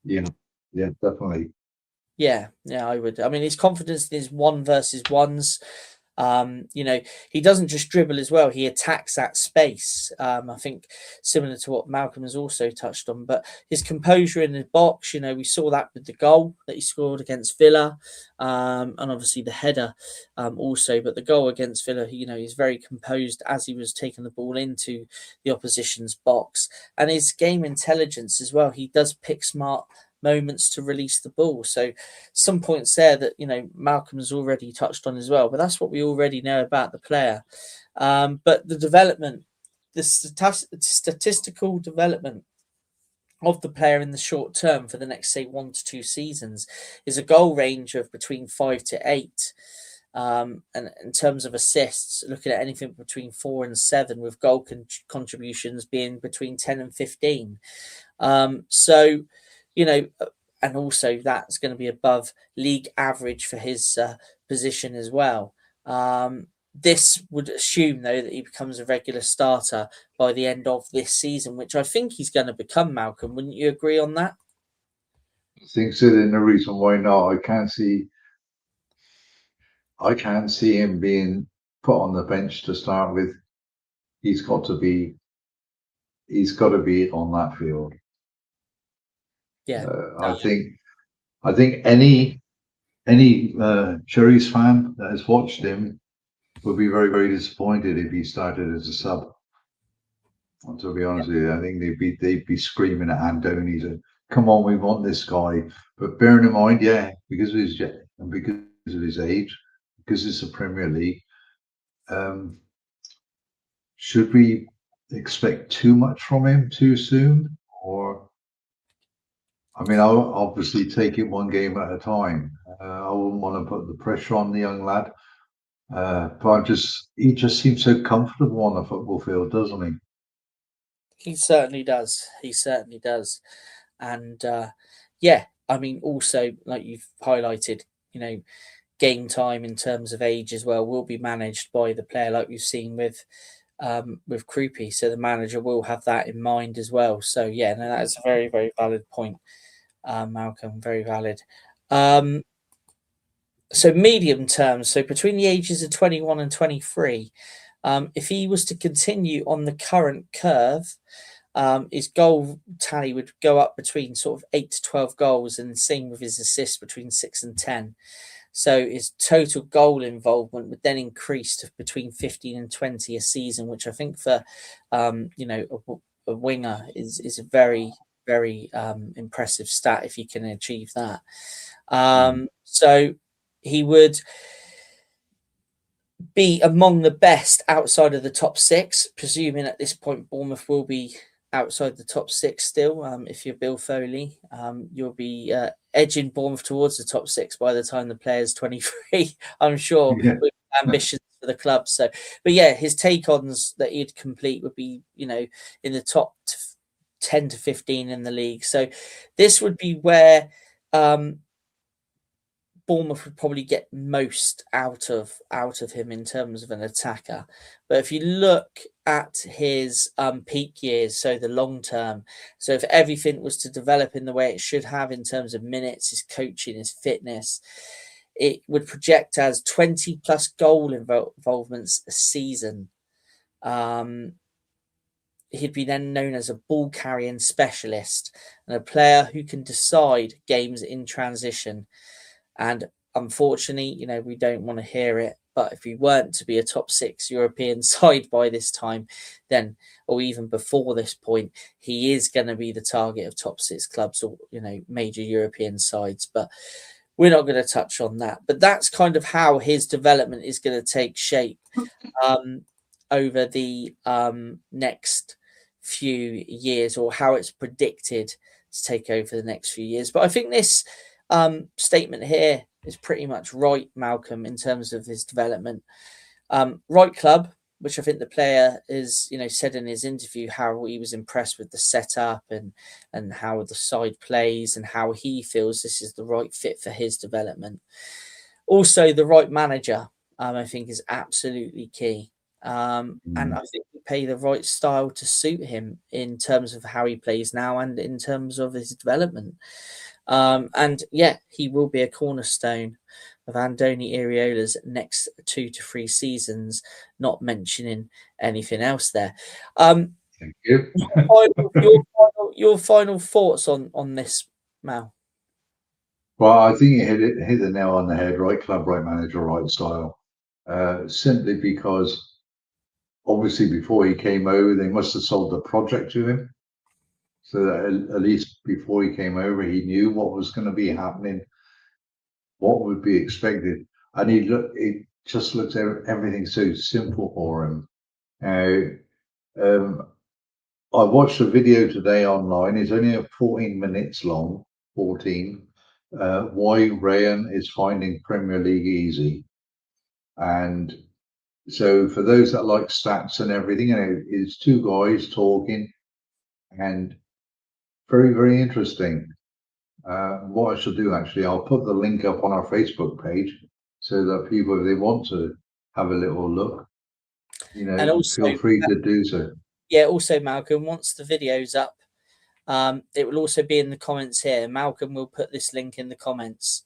Yeah, definitely. Yeah, I would. I mean, his confidence in his 1v1s. He doesn't just dribble as well. He attacks that space. I think similar to what Malcolm has also touched on, but his composure in the box, we saw that with the goal that he scored against Villa, and obviously the header also, but the goal against Villa, he's very composed as he was taking the ball into the opposition's box, and his game intelligence as well. He does pick smart moments to release the ball. So some points there that Malcolm has already touched on as well, but that's what we already know about the player. But the development, the statistical development of the player in the short term for the next, say, 1 to 2 seasons is a goal range of between 5 to 8. And in terms of assists, looking at anything between 4 and 7, with goal contributions being between 10 and 15. And also that's going to be above league average for his position as well. This would assume, though, that he becomes a regular starter by the end of this season, which I think he's going to become, Malcolm. Wouldn't you agree on that? I think so. Then the reason why not, I can't see him being put on the bench to start with. He's got to be on that field. Yeah, I think any Cherries fan that has watched him would be very, very disappointed if he started as a sub. And to be honest with you, I think they'd be screaming at Andoni to come on, we want this guy. But bearing in mind, because of his and because of his age, because it's the Premier League, should we expect too much from him too soon? Or, I mean, I'll obviously take it one game at a time. I wouldn't want to put the pressure on the young lad. But he just seems so comfortable on the football field, doesn't he? He certainly does. And I mean, also, like you've highlighted, game time in terms of age as well will be managed by the player, like we've seen with Krupi. So the manager will have that in mind as well. So that's a very, very valid point, Malcolm. Very valid. So medium term, so between the ages of 21 and 23, if he was to continue on the current curve, his goal tally would go up between sort of 8 to 12 goals, and the same with his assists between 6 and 10. So his total goal involvement would then increase to between 15 and 20 a season, which I think for a winger is a very, very impressive stat if he can achieve that. So he would be among the best outside of the top 6, presuming at this point Bournemouth will be outside the top 6 still. If you're Bill Foley, you'll be edging Bournemouth towards the top 6 by the time the player's 23, I'm sure, with ambitions for the club. So, but his take-ons that he'd complete would be, in the top 10 to 15 in the league. So this would be where Bournemouth would probably get most out of him in terms of an attacker. But if you look at his peak years, so the long term, so if everything was to develop in the way it should have in terms of minutes, his coaching, his fitness, it would project as 20 plus goal involvements a season. He'd be then known as a ball carrying specialist and a player who can decide games in transition. And unfortunately, we don't want to hear it. But if we weren't to be a top 6 European side by this time, then, or even before this point, he is going to be the target of top 6 clubs or, major European sides. But we're not going to touch on that. But that's kind of how his development is going to take shape. over the next few years, or how it's predicted to take over the next few years. But I think this statement here is pretty much right, Malcolm, in terms of his development. Right club, which I think the player is, said in his interview how he was impressed with the setup and how the side plays and how he feels this is the right fit for his development. Also, the right manager, I think, is absolutely key. And I think we pay the right style to suit him in terms of how he plays now and in terms of his development. And yeah, he will be a cornerstone of Andoni Iraola's next 2 to 3 seasons, not mentioning anything else there. Thank you. Your final thoughts on this, Mal? Well, I think you hit the nail on the head. Right club, right manager, right style. Simply because obviously before he came over, they must have sold the project to him. So that at least before he came over, he knew what was going to be happening, what would be expected. And it just looks everything so simple for him. I watched a video today online. It's only 14 minutes long, 14. Why Rayan is finding Premier League easy. And so for those that like stats and everything, it's two guys talking and very, very interesting. What I should do, actually, I'll put the link up on our Facebook page so that people, if they want to have a little look, And also, feel free to do so. Yeah, also, Malcolm, once the video's up, it will also be in the comments here. Malcolm will put this link in the comments.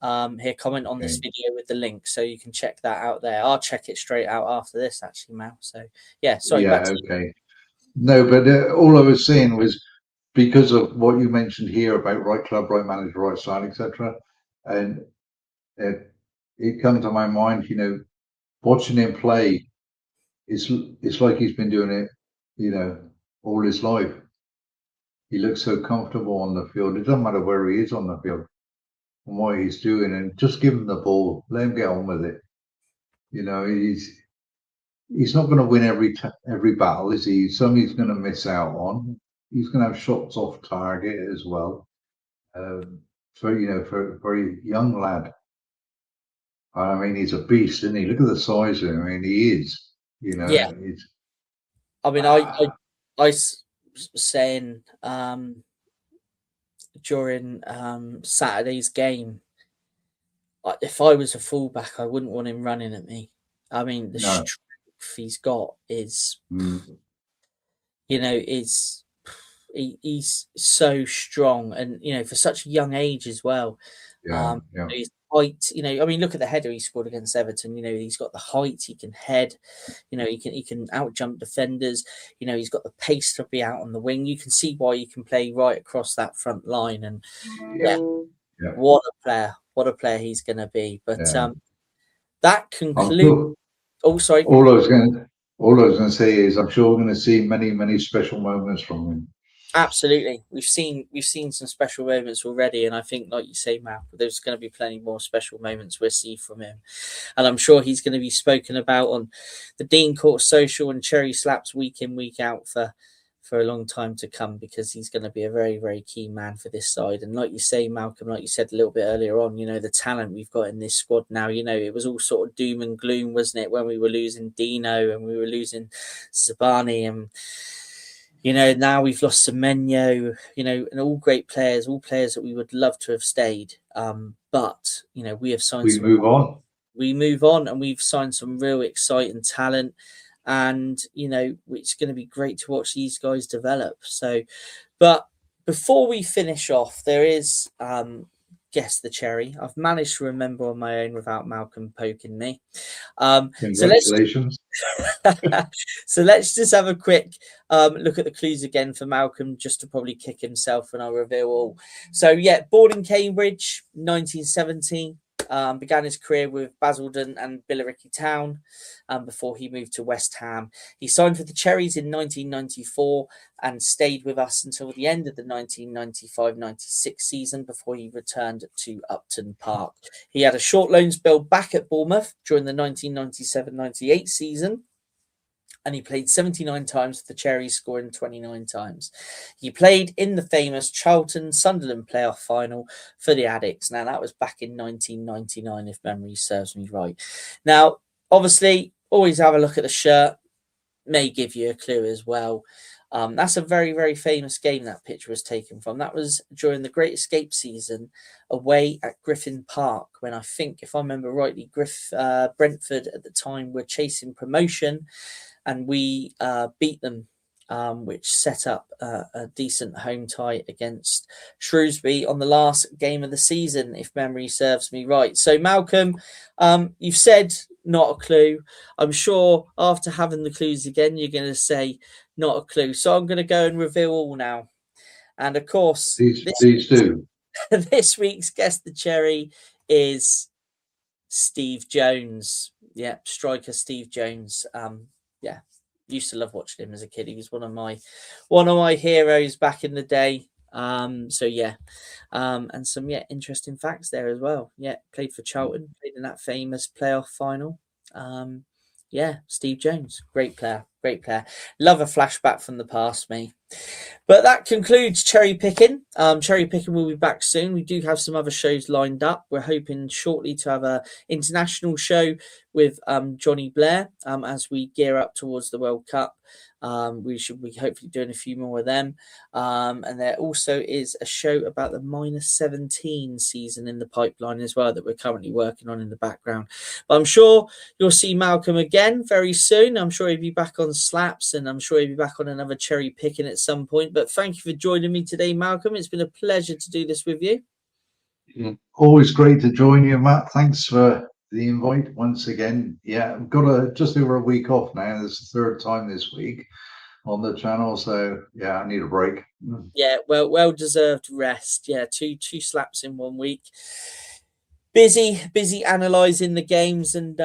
Here, comment on this video with the link, so you can check that out there. I'll check it straight out after this, actually, Mal. So, yeah, sorry. Yeah, okay. No, but all I was saying was because of what you mentioned here about right club, right manager, right style, etc. And it comes to my mind, watching him play, it's like he's been doing it, all his life. He looks so comfortable on the field. It doesn't matter where he is on the field and what he's doing, and just give him the ball, let him get on with it. He's not going to win every battle, is he? Some he's going to miss out on. He's going to have shots off target as well. For a very young lad, I mean, he's a beast, isn't he? Look at the size of him. I mean, he is. Yeah. I mean, I was saying during Saturday's game, if I was a fullback, I wouldn't want him running at me. I mean, the strength he's got is, he's so strong, and for such a young age as well. His height, I mean, look at the header he scored against Everton. He's got the height, he can head, he can out jump defenders. He's got the pace to be out on the wing. You can see why he can play right across that front line. And what a player he's going to be. But that concludes. Oh, sorry. All I was going to say is I'm sure we're going to see many, many special moments from him. Absolutely. We've seen some special moments already, and I think, like you say, Mal, there's going to be plenty more special moments we'll see from him. And I'm sure he's going to be spoken about on the Dean Court Social and Cherry Slaps week in, week out for a long time to come, because he's going to be a very, very key man for this side. And like you say, Malcolm, like you said a little bit earlier on, the talent we've got in this squad now, it was all sort of doom and gloom, wasn't it, when we were losing Dino and we were losing Zabani, and now we've lost Semenyo, and all great players, all players that we would love to have stayed. But we have signed. We move on, and we've signed some real exciting talent. And, it's going to be great to watch these guys develop. So, but before we finish off, there is Guess the Cherry. I've managed to remember on my own without Malcolm poking me. Congratulations. So let's just have a quick look at the clues again for Malcolm, just to probably kick himself when I reveal all. So, born in Cambridge, 1970. Began his career with Basildon and Billericay Town before he moved to West Ham. He signed for the Cherries in 1994 and stayed with us until the end of the 1995-96 season before he returned to Upton Park. He had a short loan spell back at Bournemouth during the 1997-98 season. and he played 79 times for the Cherries, scoring 29 times. He played in the famous Charlton-Sunderland playoff final for the Addicts. Now, that was back in 1999, if memory serves me right. Now, obviously, always have a look at the shirt. May give you a clue as well. That's a very, very famous game that picture was taken from. That was during the Great Escape season away at Griffin Park, when I think, if I remember rightly, Brentford at the time were chasing promotion, and we beat them, which set up a decent home tie against Shrewsbury on the last game of the season, if memory serves me right. So, Malcolm, you've said not a clue. I'm sure after having the clues again, you're going to say not a clue. So I'm going to go and reveal all now. And of course, Please do. This week's guest, the Cherry, is Steve Jones. Yeah, striker Steve Jones. Yeah, used to love watching him as a kid. He was one of my heroes back in the day. So yeah, and some interesting facts there as well. Yeah, played for Charlton, played in that famous playoff final. Yeah, Steve Jones, great player. Love a flashback from the past, me. But that concludes Cherry Picking. Cherry Picking will be back soon. We do have some other shows lined up. We're hoping shortly to have a international show with Johnny Blair as we gear up towards the World Cup. We should be hopefully doing a few more of them. And there also is a show about the -17 season in the pipeline as well that we're currently working on in the background. But I'm sure you'll see Malcolm again very soon. I'm sure he'll be back on Slaps, and I'm sure he'll be back on another Cherry Picking at some point. But thank you for joining me today, Malcolm. It's been a pleasure to do this with you. Always great to join you, Matt. Thanks for the invite once again. Yeah, I've got just over a week off now. This is the third time this week on the channel, so yeah, I need a break. Yeah, well deserved rest. Yeah, two slaps in 1 week. Busy analysing the games, and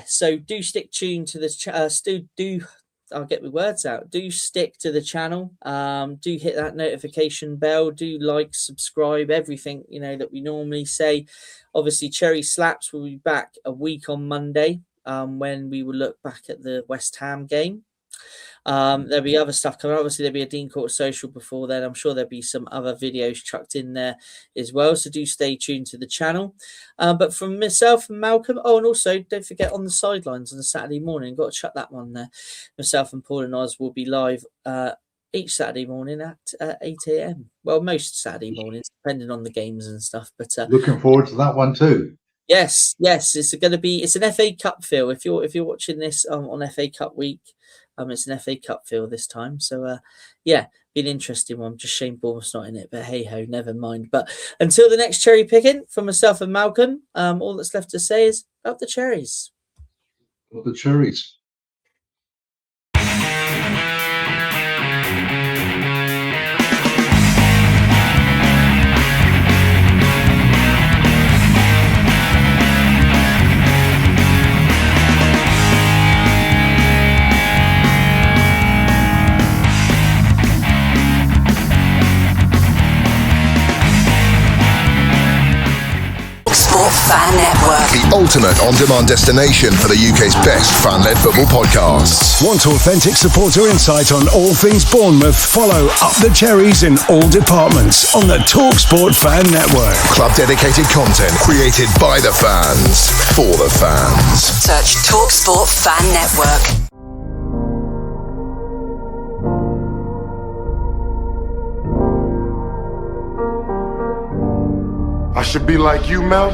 so do stick tuned to this. I'll get my words out. Do stick to the channel. Do hit that notification bell. Do like, subscribe, everything that we normally say. Obviously, Cherry Slaps will be back a week on Monday, when we will look back at the West Ham game. There'll be other stuff coming. Obviously, there'll be a Dean Court social before then. I'm sure there'll be some other videos chucked in there as well. So do stay tuned to the channel. But from myself and Malcolm, and also don't forget on the sidelines on a Saturday morning. Got to chuck that one there. Myself and Paul and Oz will be live each Saturday morning at 8 a.m. Well, most Saturday mornings, depending on the games and stuff. But looking forward to that one too. Yes, it's an FA Cup feel. If you're watching this on FA Cup week. It's an FA Cup feel this time. So, be an interesting one. Just shame Bournemouth's not in it, but hey-ho, never mind. But until the next Cherry Picking, from myself and Malcolm, all that's left to say is up the Cherries. Up the Cherries. Fan Network. The ultimate on-demand destination for the UK's best fan-led football podcasts. Want authentic supporter insight on all things Bournemouth? Follow Up the Cherries in all departments on the Talksport Fan Network. Club-dedicated content created by the fans, for the fans. Search Talksport Fan Network. I should be like you, Mel.